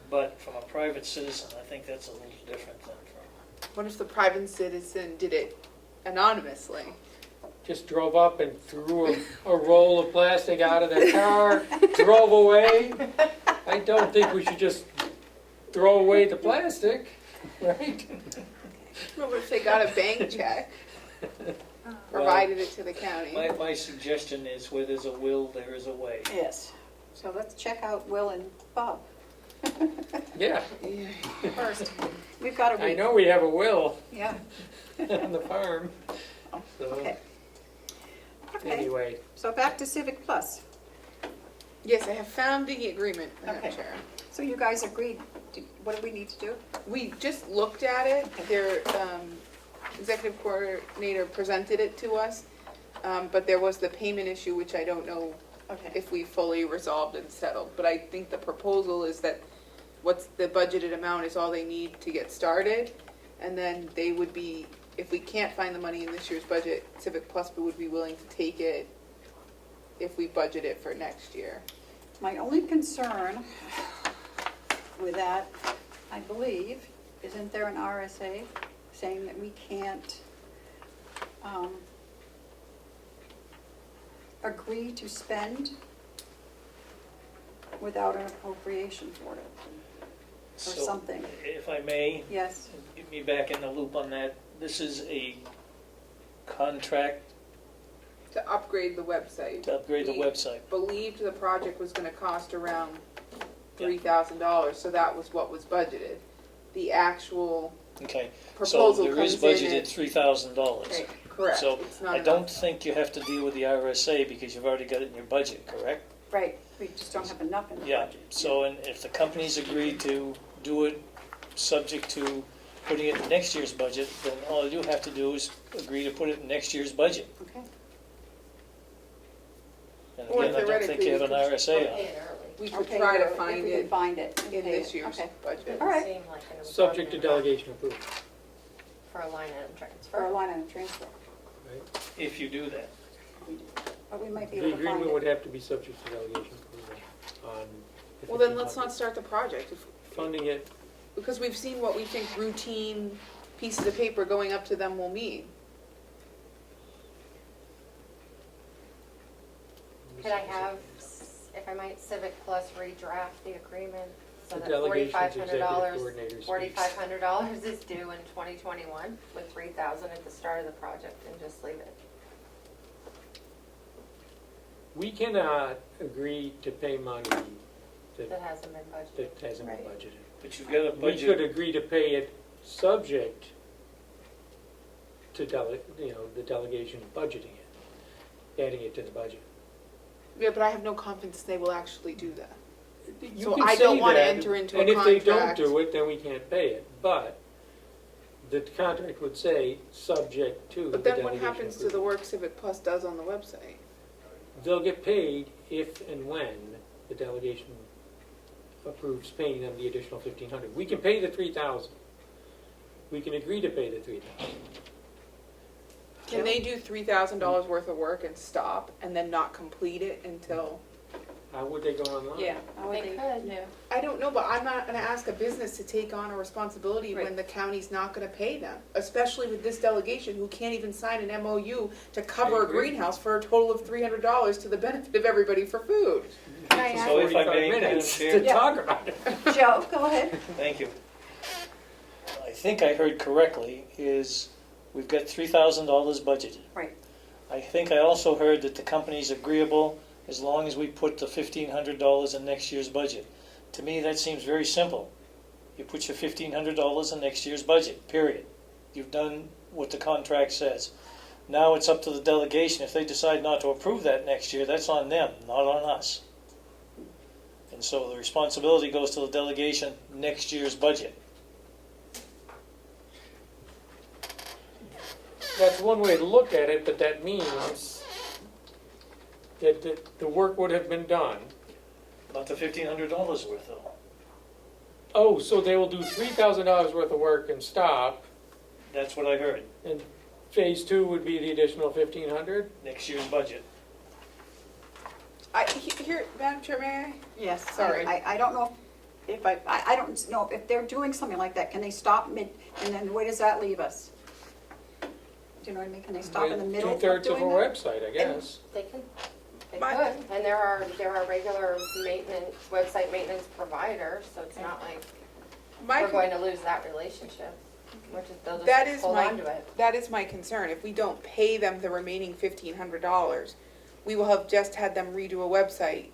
C: But from a private citizen, I think that's a little different than from.
D: What if the private citizen did it anonymously?
K: Just drove up and threw a roll of plastic out of their car, drove away. I don't think we should just throw away the plastic, right?
D: What if they got a bank check, provided it to the county?
C: My suggestion is where there's a will, there is a way.
A: Yes. So let's check out Will and Bob
K: Yeah,
A: first. We've got a week.
K: I know we have a will
A: Yeah,
K: on the farm. So,
A: okay. Okay,
K: anyway,
A: so back to Civic Plus.
D: Yes, I have found the agreement, Madam
A: Okay.
D: Chair.
A: So you guys agreed, what do we need to do?
D: We just looked at it, their executive coordinator presented it to us, but there was the payment issue, which I don't know
A: Okay,
D: if we fully resolved and settled. But I think the proposal is that what's the budgeted amount is all they need to get started, and then they would be, if we can't find the money in this year's budget, Civic Plus would be willing to take it if we budget it for next year.
A: my only concern with that, I believe, isn't there an RSA saying that we can't agree to spend without an appropriation for it, or
C: So,
A: something?
C: if I may,
A: Yes,
C: get me back in the loop on that. This is a contract
D: To upgrade the website.
C: to upgrade the
D: We
C: website.
D: believed the project was gonna cost around $3,000, so that was what was budgeted. The actual
C: Okay, so
D: proposal
C: there is
D: comes in
C: budgeted
D: at.
C: $3,000.
D: Correct,
C: So
D: it's not
C: I
D: enough.
C: don't think you have to deal with the RSA because you've already got it in your budget, correct?
A: right, we just don't have enough in the
C: Yeah,
A: budget.
C: so and if the companies agree to do it subject to putting it in next year's budget, then all you have to do is agree to put it in next year's budget.
A: Okay,
C: And
D: Or
C: again, I don't think you have an
D: theoretically,
C: RSA on
F: Pay
C: it.
F: it early.
D: We could
A: Okay,
D: try to
A: if
D: find
A: we can
D: it
A: find it
D: in
A: okay,
D: this year's
A: okay.
D: budget.
A: All right.
F: Seemed like it was
K: subject to
F: broken
K: delegation approval,
F: for a line item
A: For a
F: transfer.
A: line item transfer,
K: right?
C: If you do that.
A: but we might be
K: The
A: able to find
K: agreement would
A: it.
K: have to be subject to delegation approval on. if
D: Well,
K: it's
D: then let's not
K: funded.
D: start the project. If
K: Funding it,
D: Because we've seen what we think routine pieces of paper going up to them will mean.
F: Could I have, if I might, Civic Plus redraft the agreement so
K: The
F: that
K: delegation's
F: $4,500,
K: executive coordinator speaks.
F: $4,500 is due in 2021 with $3,000 at the start of the project and just leave it?
K: We cannot agree to pay money
F: That hasn't been budgeted.
K: that hasn't been
F: Right.
K: budgeted.
C: But you've got a
K: We could
C: budget,
K: agree to pay it subject to the delegation budgeting it, adding it to the budget.
D: Yeah, but I have no confidence they will actually do that.
K: You
D: So
K: can
D: I don't
K: say
D: wanna
K: that,
D: enter into a
K: and if they don't
D: contract.
K: do it, then we can't pay it, but the contract would say, subject to the
D: But then
K: delegation
D: what happens to
K: approval.
D: the work Civic Plus does on the website?
K: They'll get paid if and when the delegation approves paying them the additional $1,500. We can pay the $3,000. We can agree to pay the $3,000.
D: Can they do $3,000 worth of work and stop and then not complete it until?
K: How would they go online?
F: They could, no.
D: I don't know, but I'm not gonna ask a business to take on a responsibility when
F: Right.
D: the county's not gonna pay them, especially with this delegation who can't even sign an MOU to cover a
K: agree.
D: greenhouse for a total of $300 to the benefit of everybody for food.
F: Can I
C: So if I
K: 45
C: may, Madam
K: minutes
C: Chair.
K: to talk about it.
A: Joe, go ahead.
C: Thank you. I think I heard correctly, is we've got $3,000 budgeted.
A: Right.
C: I think I also heard that the company's agreeable as long as we put the $1,500 in next year's budget. To me, that seems very simple. You put your $1,500 in next year's budget, period. You've done what the contract says. Now it's up to the delegation. If they decide not to approve that next year, that's on them, not on us. And so the responsibility goes to the delegation next year's budget.
K: That's one way to look at it, but that means that the work would have been done.
C: Not the $1,500 worth though.
K: Oh, so they will do $3,000 worth of work and stop,
C: That's what I heard,
K: and phase two would be the additional 1,500?
C: next year's budget.
D: Here, Madam Chair, may I?
A: Yes,
D: Sorry.
A: I don't know if I don't know if they're doing something like that, can they stop mid, and then where does that leave us? Do you know what I mean? Can they stop in the middle of doing that?
K: Two-thirds of a website, I guess.
F: They could, they
D: My-
F: could. And there are regular maintenance, website maintenance providers, so it's not like
D: My
F: we're going to lose that relationship. We're just, they'll
D: That
F: just
D: is
F: hold
D: my-
F: on to it.
D: That is my concern. If we don't pay them the remaining $1,500, we will have just had them redo a website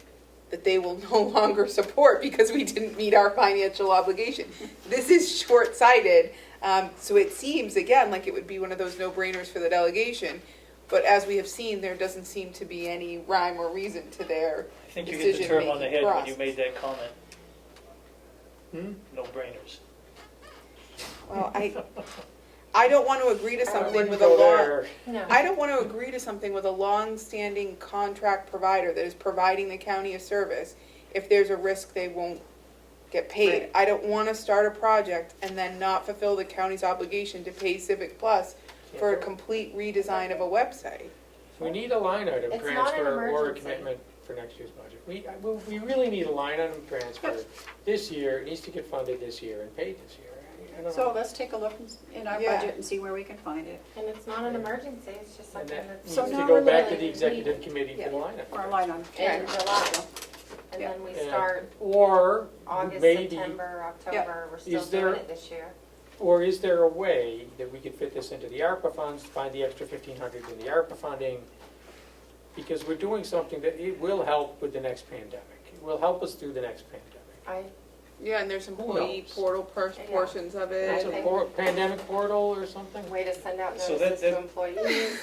D: that they will no longer support because we didn't meet our financial obligation. This is short-sighted, so it seems, again, like it would be one of those no-brainers for the delegation. But as we have seen, there doesn't seem to be any rhyme or reason to their
C: I think you hit the term on the head
D: decision-making
C: when you
D: process.
C: made that comment.
K: Hmm?
C: No-brainers.
D: Well, I don't want to agree to
K: I
D: something
K: wouldn't
D: with a
K: go
D: long,
K: there.
F: No.
D: I don't want to agree to something with a long-standing contract provider that is providing the county a service if there's a risk they won't get paid.
A: Right.
D: I don't want to start a project and then not fulfill the county's obligation to pay Civic Plus for a complete redesign of a website.
K: We need a line item
F: It's not an
K: transfer or a
F: emergency.
K: commitment for next year's budget. We really need a line item transfer this year. It needs to get funded this year and paid this year. I don't
A: So
K: know.
A: let's take a look in our
D: Yeah.
A: budget and see where we can find it,
F: And it's not an emergency, it's just
K: And
F: something
K: that
F: that's.
K: needs
A: So
K: to
A: now
K: go
A: we're
K: back to
F: really
K: the executive
F: needed.
K: committee for the line item.
A: or a line on.
F: In July. And
D: Yeah.
F: then we
K: And-
F: start
K: Or
F: August,
K: maybe,
F: September, October, we're still
K: Is there-
F: doing it this year.
K: or is there a way that we could fit this into the ARPA funds, find the extra 1,500 in the ARPA funding? Because we're doing something that it will help with the next pandemic. It will help us through the next pandemic.
D: Yeah, and there's employee
K: knows?
D: portal
F: Yeah.
D: portions of
K: It's
D: it.
K: a pandemic portal or something?
F: Way to send out
C: So
F: notices
C: that-
F: to employees.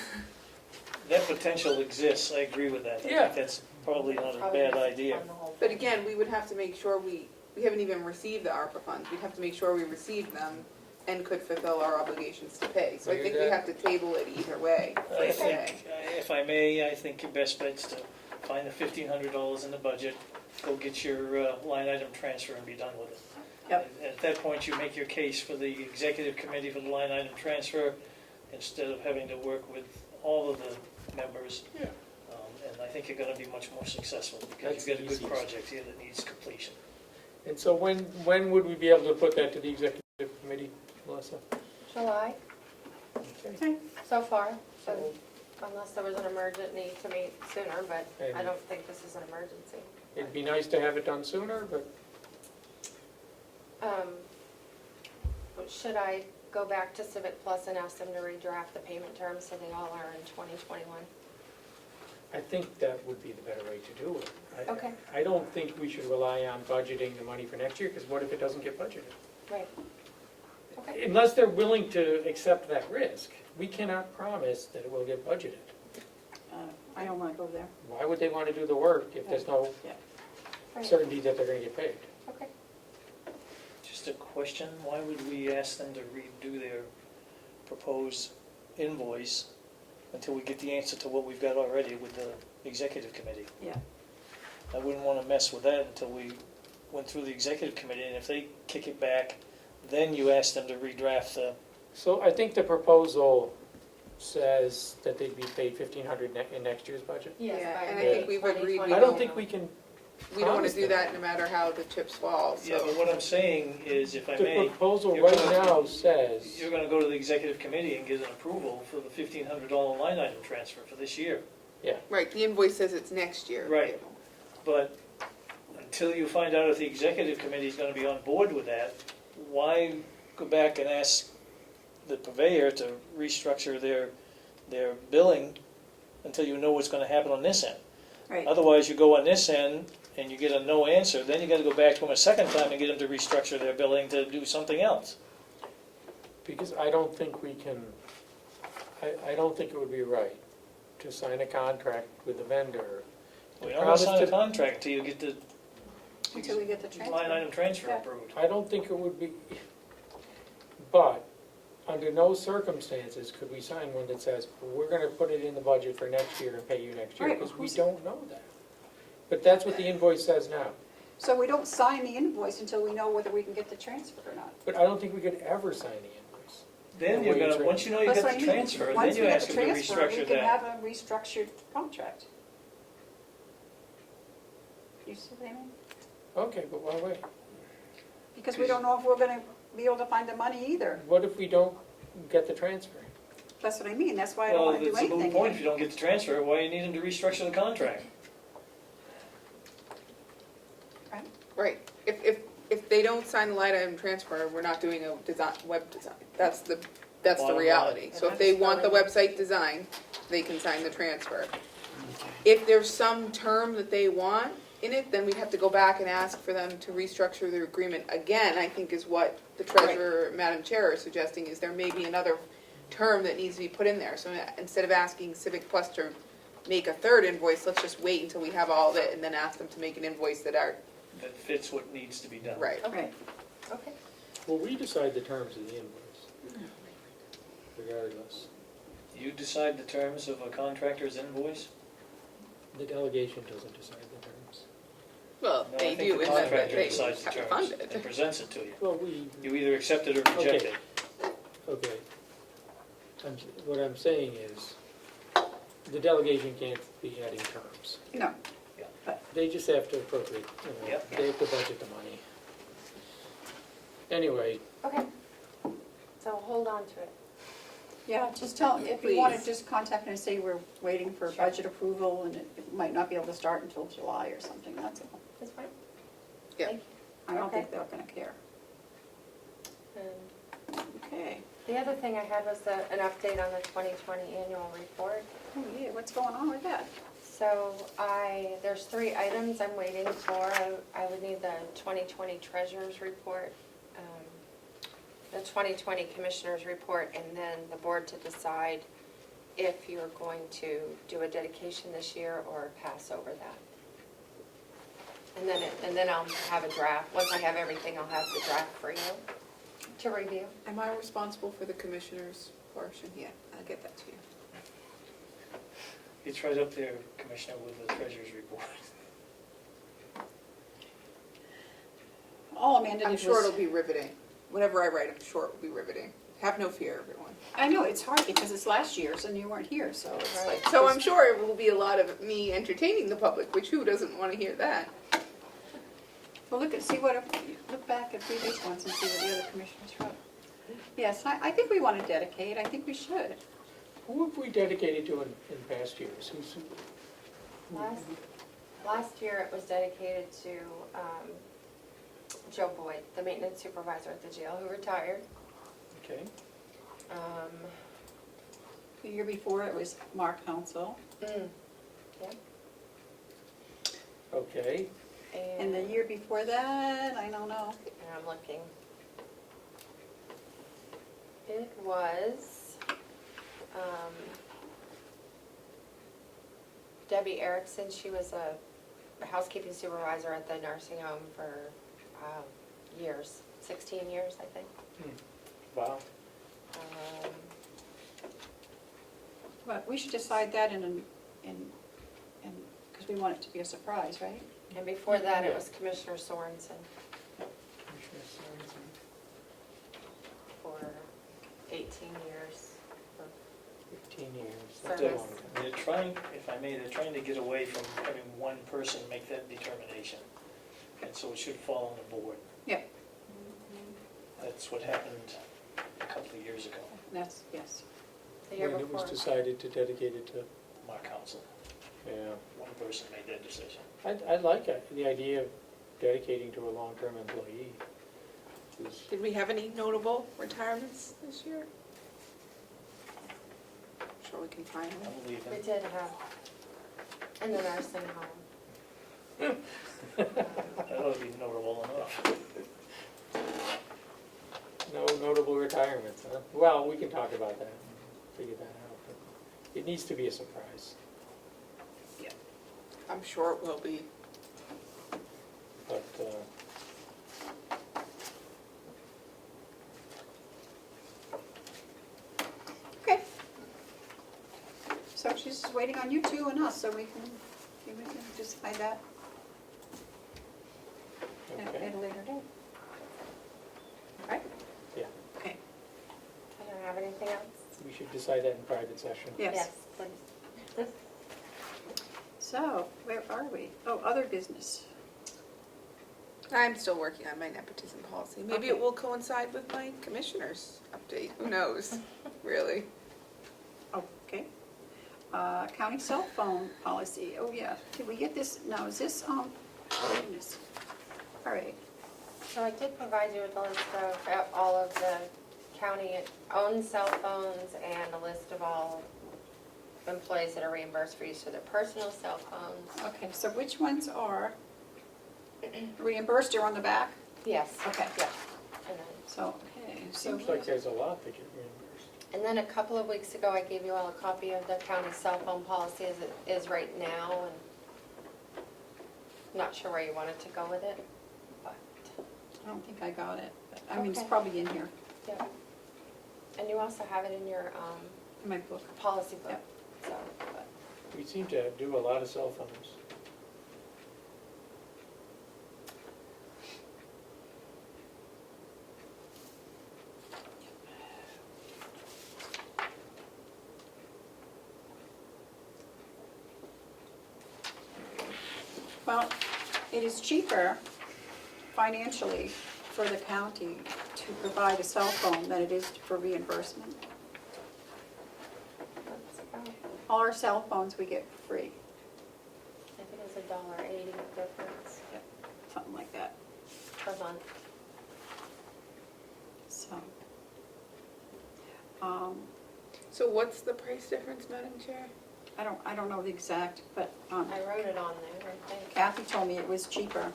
C: That potential exists, I agree with that. I
K: Yeah.
C: think that's probably not a
F: Probably
C: bad
F: just
C: idea.
F: fund the whole
D: But
F: thing.
D: again, we would have to make sure we haven't even received the ARPA funds. We'd have to make sure we received them and could fulfill our obligations to pay. So I think we have to table it either way for
C: I
D: today.
C: think, if I may, I think your best bet's to find the $1,500 in the budget, go get your line item transfer and be done with it.
A: Yep.
C: And at that point, you make your case for the executive committee for the line item transfer instead of having to work with all of the members.
K: Yeah.
C: And I think you're gonna be much more successful because
K: That's
C: you've got a
K: the
C: good
K: easiest.
C: project here that needs completion.
K: And so when would we be able to put that to the executive committee, Melissa?
F: July,
A: Okay.
F: so far, so unless there was an emergent need to meet sooner, but I
K: And-
F: don't think this is an emergency.
K: It'd be nice to have it done sooner, but
F: But should I go back to Civic Plus and ask them to redraft the payment terms so they all are in 2021?
K: I think that would be the better way to do it.
F: Okay.
K: I don't think we should rely on budgeting the money for next year, because what if it doesn't get budgeted?
F: Right. Okay.
K: Unless they're willing to accept that risk, we cannot promise that it will get budgeted.
A: I don't wanna go there.
K: Why would they want to do the work if there's no
F: Right.
K: certainty that they're going to get paid?
F: Okay.
C: Just a question, why would we ask them to redo their proposed invoice until we get the answer to what we've got already with the executive committee?
A: Yeah.
C: I wouldn't want to mess with that until we went through the executive committee, and if they kick it back, then you ask them to redraft the,
K: So I think the proposal says that they'd be paid $1,500 in next year's budget.
F: Yes,
D: Yeah,
F: by
D: and I think we've agreed
F: 2020.
K: I don't think we can
D: We don't want
K: promise
D: to do
K: them.
D: that no matter how the chips fall,
C: yeah, but
D: so.
C: what I'm saying is, if I
K: The
C: may,
K: proposal
C: you're
K: right
C: gonna-
K: now says,
C: you're gonna go to the executive committee and get an approval for the $1,500 line item transfer for this year.
D: Right, the invoice says it's next year.
C: Right. But until you find out if the executive committee is gonna be on board with that, why go back and ask the purveyor to restructure their billing until you know what's gonna happen on this end?
A: Right.
C: Otherwise, you go on this end and you get a no answer, then you gotta go back to them a second time and get them to restructure their billing to do something else.
K: because I don't think we can, I don't think it would be right to sign a contract with the vendor.
C: We don't wanna sign a
K: Promise to-
C: contract until you get the
A: Until we get the transfer.
C: line item transfer
A: Yeah.
C: approved.
K: I don't think it would be, but under no circumstances could we sign one that says, we're gonna put it in the budget for next year and pay you next year,
A: Right,
K: because we
A: who's-
K: don't know that. But that's what the invoice says now.
A: So we don't sign the invoice until we know whether we can get the transfer or not.
K: But I don't think we could ever sign the invoice.
C: Then you're gonna, once you know you
A: That's
C: got
A: what
C: the
A: I mean.
C: transfer, then
A: Once
C: you
A: we get
C: ask
A: the
C: them to
A: transfer,
C: restructure
A: we can
C: that.
A: have a restructured contract. You see what I mean?
K: Okay, but why wait?
A: Because we don't know if we're gonna be able to find the money either.
K: What if we don't get the transfer?
A: That's what I mean, that's why I don't
C: Well,
A: wanna do
C: it's a moot
A: anything
C: point if
A: yet.
C: you don't get the transfer, why you need them to restructure the contract?
D: Right, if they don't sign the line item transfer, we're not doing a design, web design. That's the
C: Bottom line.
D: reality. So if they want the website designed, they can sign the transfer. If there's some term that they want in it, then we'd have to go back and ask for them to restructure their agreement again, I think is what the treasurer, Madam Chair, is suggesting, is there may be another term that needs to be put in there. So instead of asking Civic Plus to make a third invoice, let's just wait until we have all of it and then ask them to make an invoice that are,
C: That fits what needs to be done.
D: right.
A: Right.
F: Okay.
K: Well, we decide the terms of the invoice, regardless.
C: You decide the terms of a contractor's invoice?
K: The delegation doesn't decide the terms.
D: Well,
C: No, I
D: they
C: think
D: do,
C: the
D: in that
C: contractor
D: they
C: decides the
D: have to fund
C: terms and
D: it.
C: presents it to you.
K: Well, we,
C: You either accept it or reject
K: Okay.
C: it.
K: okay. What I'm saying is, the delegation can't be adding terms.
A: No,
K: They just have to appropriate,
C: Yep.
K: they have to budget the money. Anyway,
F: Okay. So hold on to it.
A: yeah, just tell, if you wanna
D: Please.
A: just contact me and say we're waiting for budget approval and it might not be able to start until July or something, that's all.
F: That's fine.
D: Yeah.
A: I don't
F: Okay.
A: think they're gonna care.
F: And
A: Okay.
F: the other thing I had was an update on the 2020 annual report.
A: Oh, yeah, what's going on with that?
F: So there's 3 items I'm waiting for. I would need the 2020 treasurer's report, the 2020 commissioner's report, and then the board to decide if you're going to do a dedication this year or pass over that. And then I'll have a draft. Once I have everything, I'll have the draft for you to review.
D: Am I responsible for the commissioner's portion? Yeah, I'll get that to you.
C: It's right up there, Commissioner, with the treasurer's report.
A: All Amanda
D: I'm
A: did
D: sure
A: was,
D: it'll be riveting. Whatever I write, I'm sure it will be riveting. Have no fear, everyone.
A: I know, it's hard because it's last year's and you weren't here, so it's like.
D: So I'm sure it will be a lot of me entertaining the public, which who doesn't want to hear that?
A: Well, look back at previous ones and see what the other commissioners wrote. Yes, I think we want to dedicate, I think we should.
K: Who have we dedicated to in past years? Who's?
F: Last year it was dedicated to Joe Boyd, the maintenance supervisor at the jail, who retired.
K: Okay.
A: The year before, it was Mark Council.
F: Yeah.
K: Okay.
A: And the year before that, I don't know.
F: And I'm looking. It was Debbie Erickson. She was a housekeeping supervisor at the nursing home for years, 16 years, I think.
K: Wow.
A: But we should decide that because we want it to be a surprise, right?
F: And before that, it was Commissioner Sorensen for 18 years.
K: 15 years.
F: Service.
K: That's a long time.
C: They're trying, if I may, they're trying to get away from having one person make that determination. And so it should fall on the board.
A: Yeah,
C: That's what happened a couple of years ago,
A: that's, yes.
F: The year
K: When it was
F: before.
K: decided to dedicate it to,
C: Mark Council.
K: yeah.
C: One person made that decision.
K: I like the idea of dedicating to a long-term employee.
D: Did we have any notable retirements this year? I'm sure we can find
C: I
D: them.
C: believe
F: We
C: in.
F: did have in the nursing home.
C: That ought to be notable enough.
K: No notable retirements, huh? Well, we can talk about that, figure that out, but it needs to be a surprise.
D: I'm sure it will be.
K: But,
A: Okay. So she's just waiting on you two and us, so we can decide that
K: okay,
A: at a later date. Right?
K: yeah,
A: Okay.
F: I don't have anything else.
K: we should decide that in private session.
A: Yes.
F: Please.
A: So, where are we? Oh, other business.
D: I'm still working on my nepotism policy. Maybe
A: Okay.
D: it will coincide with my commissioner's update. Who knows, really?
A: Okay. County cell phone policy. Oh, yeah. Did we get this? No, is this, goodness. All right.
F: So I did provide you with a list of all of the county-owned cell phones and a list of all employees that are reimbursed for use of their personal cell phones.
A: Okay, so which ones are reimbursed or on the back?
F: Yes.
A: Okay.
F: Yeah. And then,
A: So, okay, so.
K: Seems like there's a lot that get reimbursed.
F: and then a couple of weeks ago, I gave you all a copy of the county cell phone policy as it is right now, and not sure where you wanted to go with it, but,
A: I don't think I got it. But, I mean, it's
F: Okay.
A: probably in here,
F: yeah. And you also have it in your
A: in my book.
F: policy book, so, but.
K: We seem to do a lot of cell phones.
A: Well, it is cheaper financially for the county to provide a cell phone than it is for reimbursement.
F: That's about,
A: All our cell phones we get free,
F: I think it's $1.80 difference
A: something like that.
F: per month.
A: So,
D: So what's the price difference, Madam Chair?
A: I don't know the exact, but
F: I wrote it on there, I think.
A: Kathy told me it was cheaper.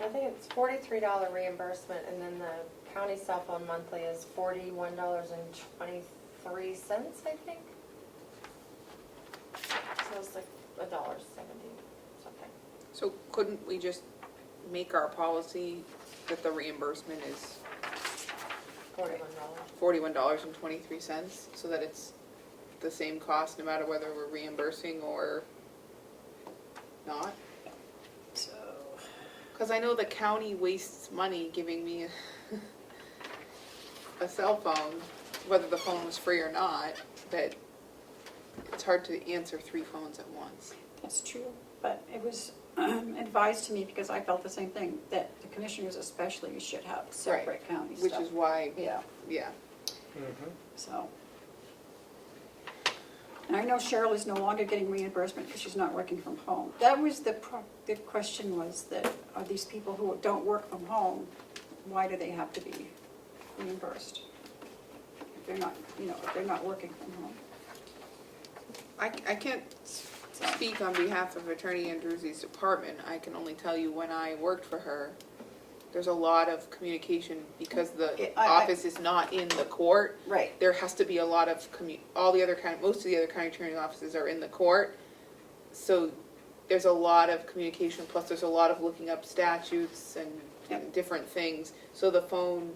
F: I think it's $43 reimbursement, and then the county cell phone monthly is $41.23, I think. So it's like $1.70 something.
D: So couldn't we just make our policy that the reimbursement is
F: $41.
D: $41.23, so that it's the same cost no matter whether we're reimbursing or not?
A: So,
D: Because I know the county wastes money giving me a cell phone, whether the phone was free or not, that it's hard to answer 3 phones at once.
A: that's true, but it was advised to me, because I felt the same thing, that the commissioners especially should have separate county stuff.
D: Which is why,
A: Yeah,
D: yeah.
A: so. And I know Cheryl is no longer getting reimbursement because she's not working from home. That was the question was that, are these people who don't work from home, why do they have to be reimbursed? If they're not, if they're not working from home.
D: I can't speak on behalf of Attorney Andrews's department. I can only tell you when I worked for her, there's a lot of communication because the office is not in the court.
A: Right.
D: There has to be a lot of most of the other county attorney offices are in the court. So there's a lot of communication, plus there's a lot of looking up statutes and different things. So the phone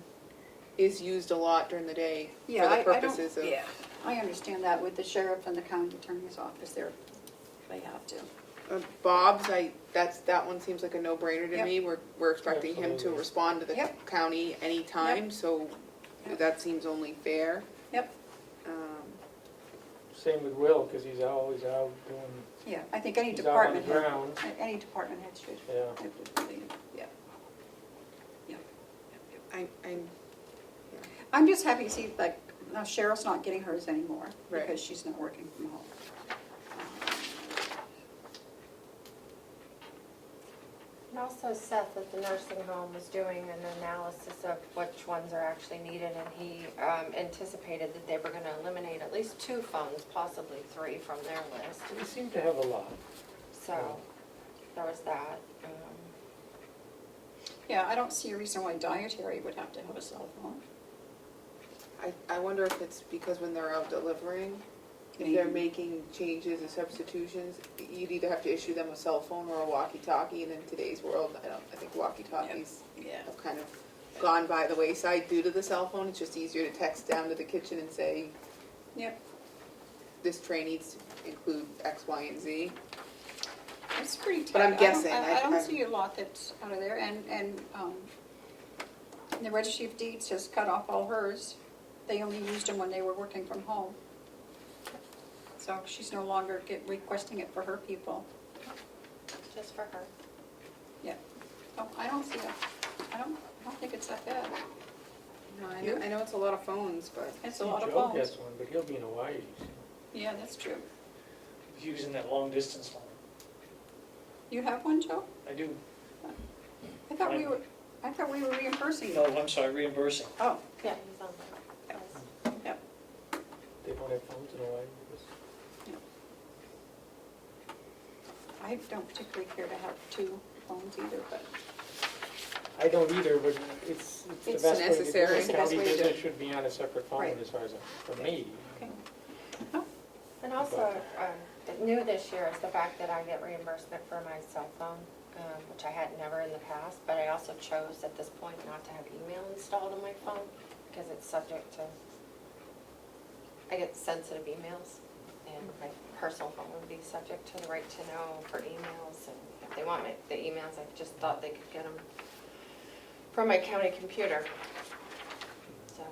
D: is used a lot during the day for the purposes of.
A: Yeah, I understand that with the sheriff and the county attorney's office, they have to.
D: Bob's, that one seems like a no-brainer to
A: Yep.
D: me. We're expecting him to
K: Absolutely.
D: respond to the
A: Yep.
D: county anytime,
A: Yep.
D: so
A: Yep.
D: that seems only fair.
A: Yep,
K: Same with Will, because he's always out doing,
A: yeah, I think any
K: he's out on the
A: department head,
K: ground.
A: any department head should.
K: Yeah.
A: Yeah.
D: I'm
A: I'm just happy to see, like, now Cheryl's not getting hers anymore
D: Right.
A: because she's not working from home.
F: And also Seth at the nursing home was doing an analysis of which ones are actually needed, and he anticipated that they were gonna eliminate at least 2 phones, possibly 3 from their list.
K: We seem to have a lot.
F: So, there was that.
A: Yeah, I don't see a reason why dietary would have to have a cell phone.
D: I wonder if it's because when they're out delivering, if
A: Maybe.
D: they're making changes and substitutions, you'd either have to issue them a cell phone or a walkie-talkie, and in today's world, I think walkie-talkies
A: Yeah.
D: have kind of gone by the wayside due to the cell phone. It's just easier to text down to the kitchen and say,
A: Yep,
D: this tray needs to include X, Y, and Z.
A: it's pretty tight.
D: But I'm guessing,
A: I don't
D: I'm-
A: see a lot that's out of there, and the registry of deeds has cut off all hers. They only used them when they were working from home. So she's no longer requesting it for her people.
F: Just for her.
A: Yeah. Oh, I don't see I don't think it's that bad.
D: No, I know it's a lot of phones, but.
A: It's a lot of
K: Joe
A: phones.
K: gets one, but he'll be in Hawaii.
A: Yeah, that's true.
C: Using that long distance phone.
A: You have one, Joe?
C: I do.
A: I thought we were reimbursing you.
C: No, I'm sorry, reimbursing.
A: Oh,
F: Yeah, he's on that.
A: yep.
K: They don't have phones in Hawaii.
A: I don't particularly care to have 2 phones either, but
K: I don't either, but it's the
D: It's
K: best way to do
D: necessary.
K: it.
D: It's the
A: best
K: County
A: way to do
K: business
A: it.
K: should be on a separate phone
A: Right.
K: as far as, for me.
A: okay.
F: And also, new this year is the fact that I get reimbursement for my cell phone, which I had never in the past, but I also chose at this point not to have email installed on my phone because it's subject to, I get sensitive emails, and my personal phone would be subject to the right to know for emails, and if they want the emails, I just thought they could get them from my county computer. So,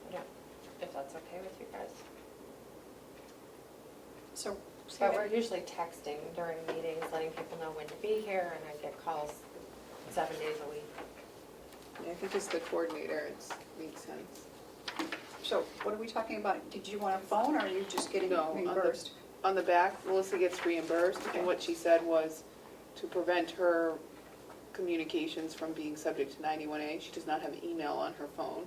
F: I don't, if that's okay with you guys.
A: So,
F: But we're usually texting during meetings, letting people know when to be here, and I get calls 7 days a week.
D: Yeah, I think as the coordinator, it makes sense.
A: so what are we talking about? Did you want a phone, or are you just getting
D: No,
A: reimbursed?
D: On the back, Melissa gets reimbursed, and what she said was to prevent her communications from being subject to 91A, she does not have email on her phone.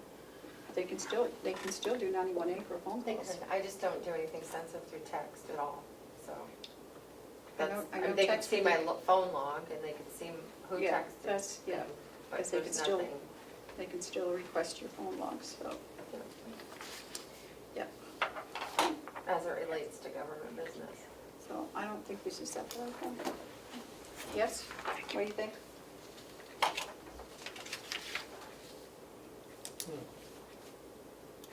A: They can still do 91A for phone
F: They
A: calls.
F: could, I just don't do anything sensitive through text at all, so.
A: I know- I know
F: They could
A: text
F: see
A: would
F: my
A: be-
F: phone log, and they could see who
A: Yeah,
F: texted.
A: that's, yeah,
F: But
A: because they
F: there's
A: can still,
F: nothing.
A: they can still request your phone logs, so, yeah.
F: As it relates to government business.
A: So I don't think this is that bad. Yes? What do you think?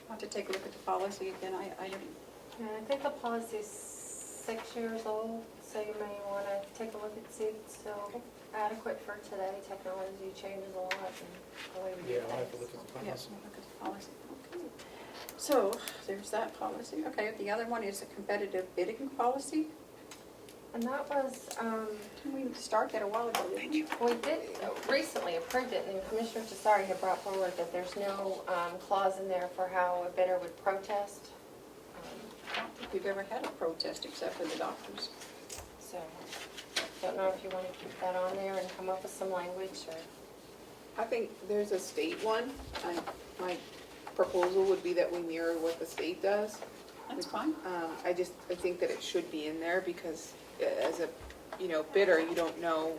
A: I'll have to take a look at the policy again. I didn't,
F: And I think the policy's 6 years old, so you may want to take a look and see if it's still adequate for today. Technology changes a lot, and the way we do
K: Yeah,
F: things.
K: I'll have to look at the
A: yes,
K: policy.
A: we'll look at the policy. Okay. So there's that policy. Okay, the other one is a competitive bidding policy.
F: And that was,
A: We started that a while ago, didn't we?
F: we did recently approved it, and Commissioner Tesari had brought forward that there's no clause in there for how a bidder would protest.
A: I don't think we've ever had a protest except for the doctors.
F: So, don't know if you want to keep that on there and come up with some language, or,
D: I think there's a state one. My proposal would be that we mirror what the state does.
A: That's fine.
D: I think that it should be in there because as a, bidder, you don't know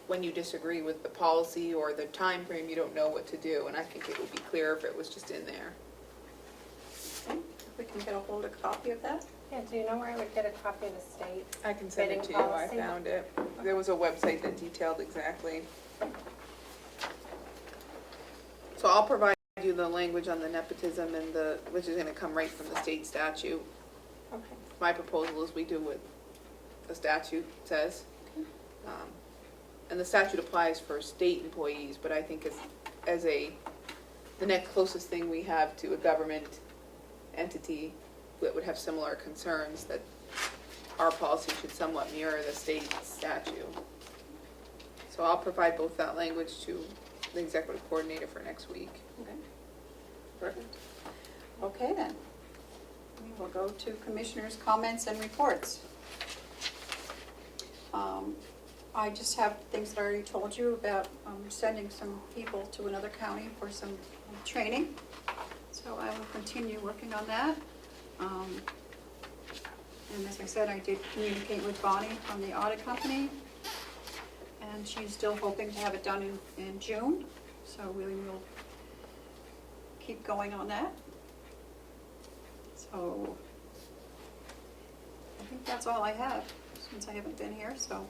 D: when you disagree with the policy or the time frame, you don't know what to do. And I think it would be clearer if it was just in there.
A: Okay. If we can get a hold of a copy of that.
F: yeah, do you know where I would get a copy of the state?
D: I can send it to you.
F: Bidding
D: I
F: policy?
D: found it. There was a website that detailed exactly. So I'll provide you the language on the nepotism and which is gonna come right from the state statute.
F: Okay.
D: My proposal is we do what the statute says. And the statute applies for state employees, but I think the next closest thing we have to a government entity that would have similar concerns, that our policy should somewhat mirror the state statute. So I'll provide both that language to the executive coordinator for next week.
A: Okay. Perfect. Okay, then. We will go to commissioners' comments and reports. I just have things that I already told you about sending some people to another county for some training. So I will continue working on that. And as I said, I did communicate with Bonnie from the audit company. And she's still hoping to have it done in June. So we will keep going on that. So I think that's all I have since I haven't been here, so.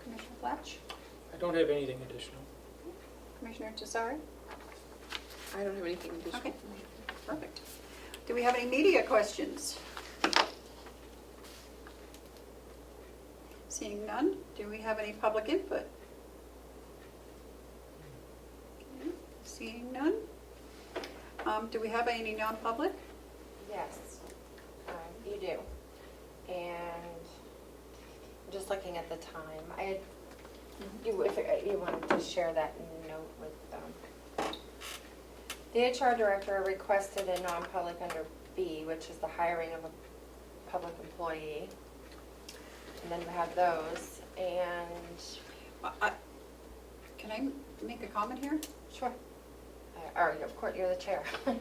A: Commissioner Flatch?
K: I don't have anything additional.
A: Commissioner Tesari?
D: I don't have anything additional.
A: Okay, perfect. Do we have any media questions? Seeing none, do we have any public input? Okay, seeing none. Do we have any non-public?
F: Yes, you do. And just looking at the time, if you wanted to share that note with them. The HR director requested a non-public under B, which is the hiring of a public employee. And then we have those, and...
A: Can I make a comment here?
F: Sure. Or, of course, you're the chair. I'm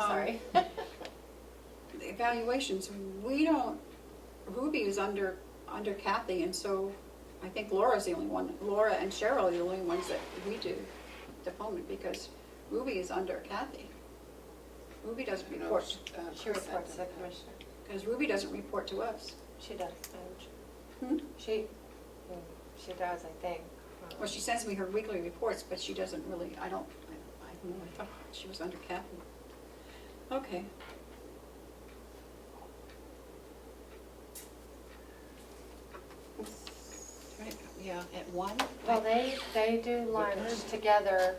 F: sorry.
A: The evaluations, Ruby is under Kathy, and so I think Laura's the only one. Laura and Cheryl are the only ones that we do at the moment, because Ruby is under Kathy. Ruby doesn't report.
F: She reports to the commissioner.
A: Because Ruby doesn't report to us.
F: She does. She does, I think.
A: Well, she sends me her weekly reports, but she doesn't really, I don't know, I thought she was under Kathy. Okay. Right, yeah, at 1?
F: Well, they do lunch together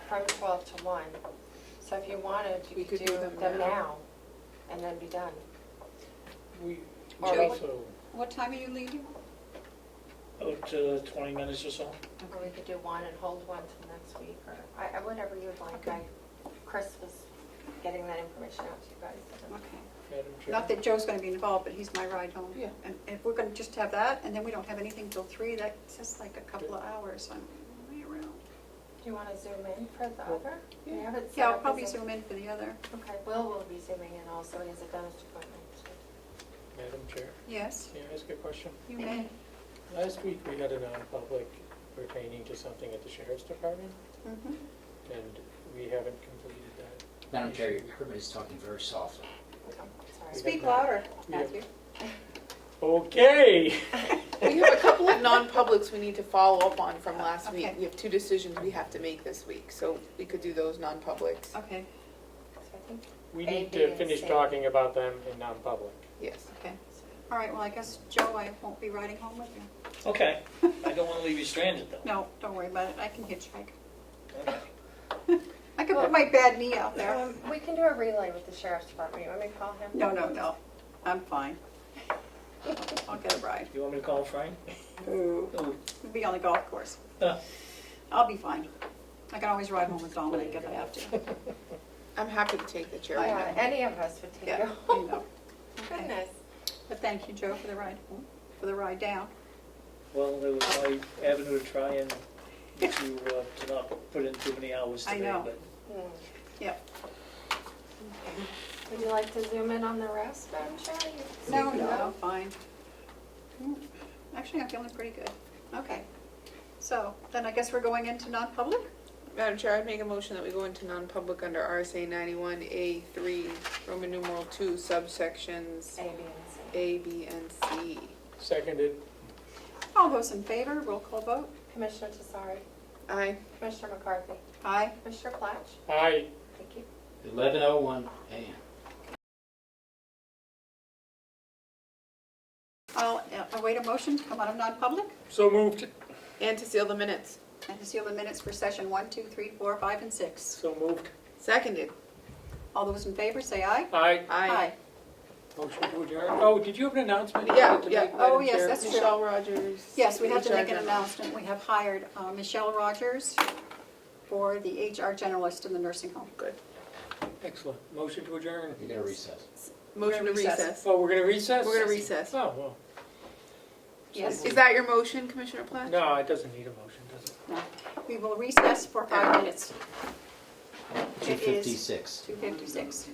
F: from 12 to 1. So if you wanted, you could do them now and then be done.
A: What time are you leaving?
C: About 20 minutes or so.
F: Or we could do one and hold one till next week, or whatever you would like.
A: Okay.
F: Chris was getting that information out to you guys.
A: Okay.
K: Madam Chair.
A: Not that Joe's going to be involved, but he's my ride home.
D: Yeah.
A: And if we're going to just have that, and then we don't have anything till 3, that's just like a couple of hours. I'm way around.
F: Do you want to zoom in for the other? We have it set
A: Yeah, I'll
F: up
A: probably
F: as a-
A: zoom in for the other.
F: Okay, will be zooming in also. He has a dentist appointment. So.
K: Madam Chair,
A: Yes,
K: can I ask a question?
A: you may.
K: Last week, we had a non-public pertaining to something at the Sheriff's Department,
A: Mhm.
K: and we haven't completed that.
J: Madam Chair, everybody's talking very softly.
F: Sorry.
A: Speak louder,
K: Yeah.
A: Matthew.
K: Okay.
D: We have a couple of non-publics we need to follow up on from last week.
A: Okay.
D: We have 2 decisions we have to make this week, so we could do those non-publics.
A: Okay,
F: So I think
K: We
F: A,
K: need
F: B,
K: to
F: and
K: finish
F: C.
K: talking about them in non-public.
D: Yes.
A: okay. All right, well, I guess, Joe, I won't be riding home with you.
C: Okay. I don't want to leave you stranded, though.
A: No, don't worry about it. I can hitchhike.
C: Okay.
A: I can put my bad knee out there.
F: we can do a relay with the Sheriff's Department. You want me to call him?
A: No, I'm fine. I'll get a ride.
C: You want me to call Frank?
A: Ooh,
C: Oh.
A: we'll be on the golf course. I'll be fine. I can always ride home with Dominic if I have to.
D: I'm happy to take the chair.
A: I
F: Yeah, any of us would take
A: Yeah,
F: it.
A: I know. Okay.
F: Goodness.
A: But thank you, Joe, for the ride home, for the ride down.
C: Well, it was my avenue to try and get you to not put in too many hours
A: I
C: today,
A: know.
C: but
A: Yep.
F: Would you like to zoom in on the rest, Madam Chair?
A: No, I'm fine. Actually, I'm feeling pretty good. Okay. So then I guess we're going into non-public?
D: Madam Chair, I'd make a motion that we go into non-public under RSA 91A3, Roman numeral 2, subsections
F: A, B, and C.
D: A, B, and C.
K: Seconded.
A: All those in favor, roll call vote.
F: Commissioner Tassari,
D: Aye.
F: Commissioner McCarthy,
A: Aye.
F: Commissioner Platch.
K: Aye.
F: Thank you.
J: 11:01 a.m.
A: I'll await a motion to come out of non-public
K: So moved.
D: And to seal the minutes.
A: and to seal the minutes for session 1, 2, 3, 4, 5, and 6.
K: So moved.
D: Seconded.
A: All those in favor, say aye.
K: Aye.
D: Aye.
K: Motion to adjourn. Oh, did you have an announcement? you
D: Yeah,
K: wanted to
D: yeah.
K: make?
A: Oh,
D: Madam
A: yes,
D: Chair.
A: that's true.
D: Michelle Rogers.
A: Yes, we have to
D: HR
A: make an
D: General.
A: announcement. We have hired Michelle Rogers for the HR generalist in the nursing home.
D: Good.
K: Excellent. Motion to adjourn.
J: You're gonna recess.
D: Motion to
A: We're gonna recess.
D: recess.
K: Oh, we're gonna recess?
D: We're gonna recess.
K: Oh, well.
A: Yes.
D: Is that your motion, Commissioner Platt?
K: No, it doesn't need a motion, does it?
A: No. We will recess for 5 minutes. It is
J: 2:56.
A: 2:56.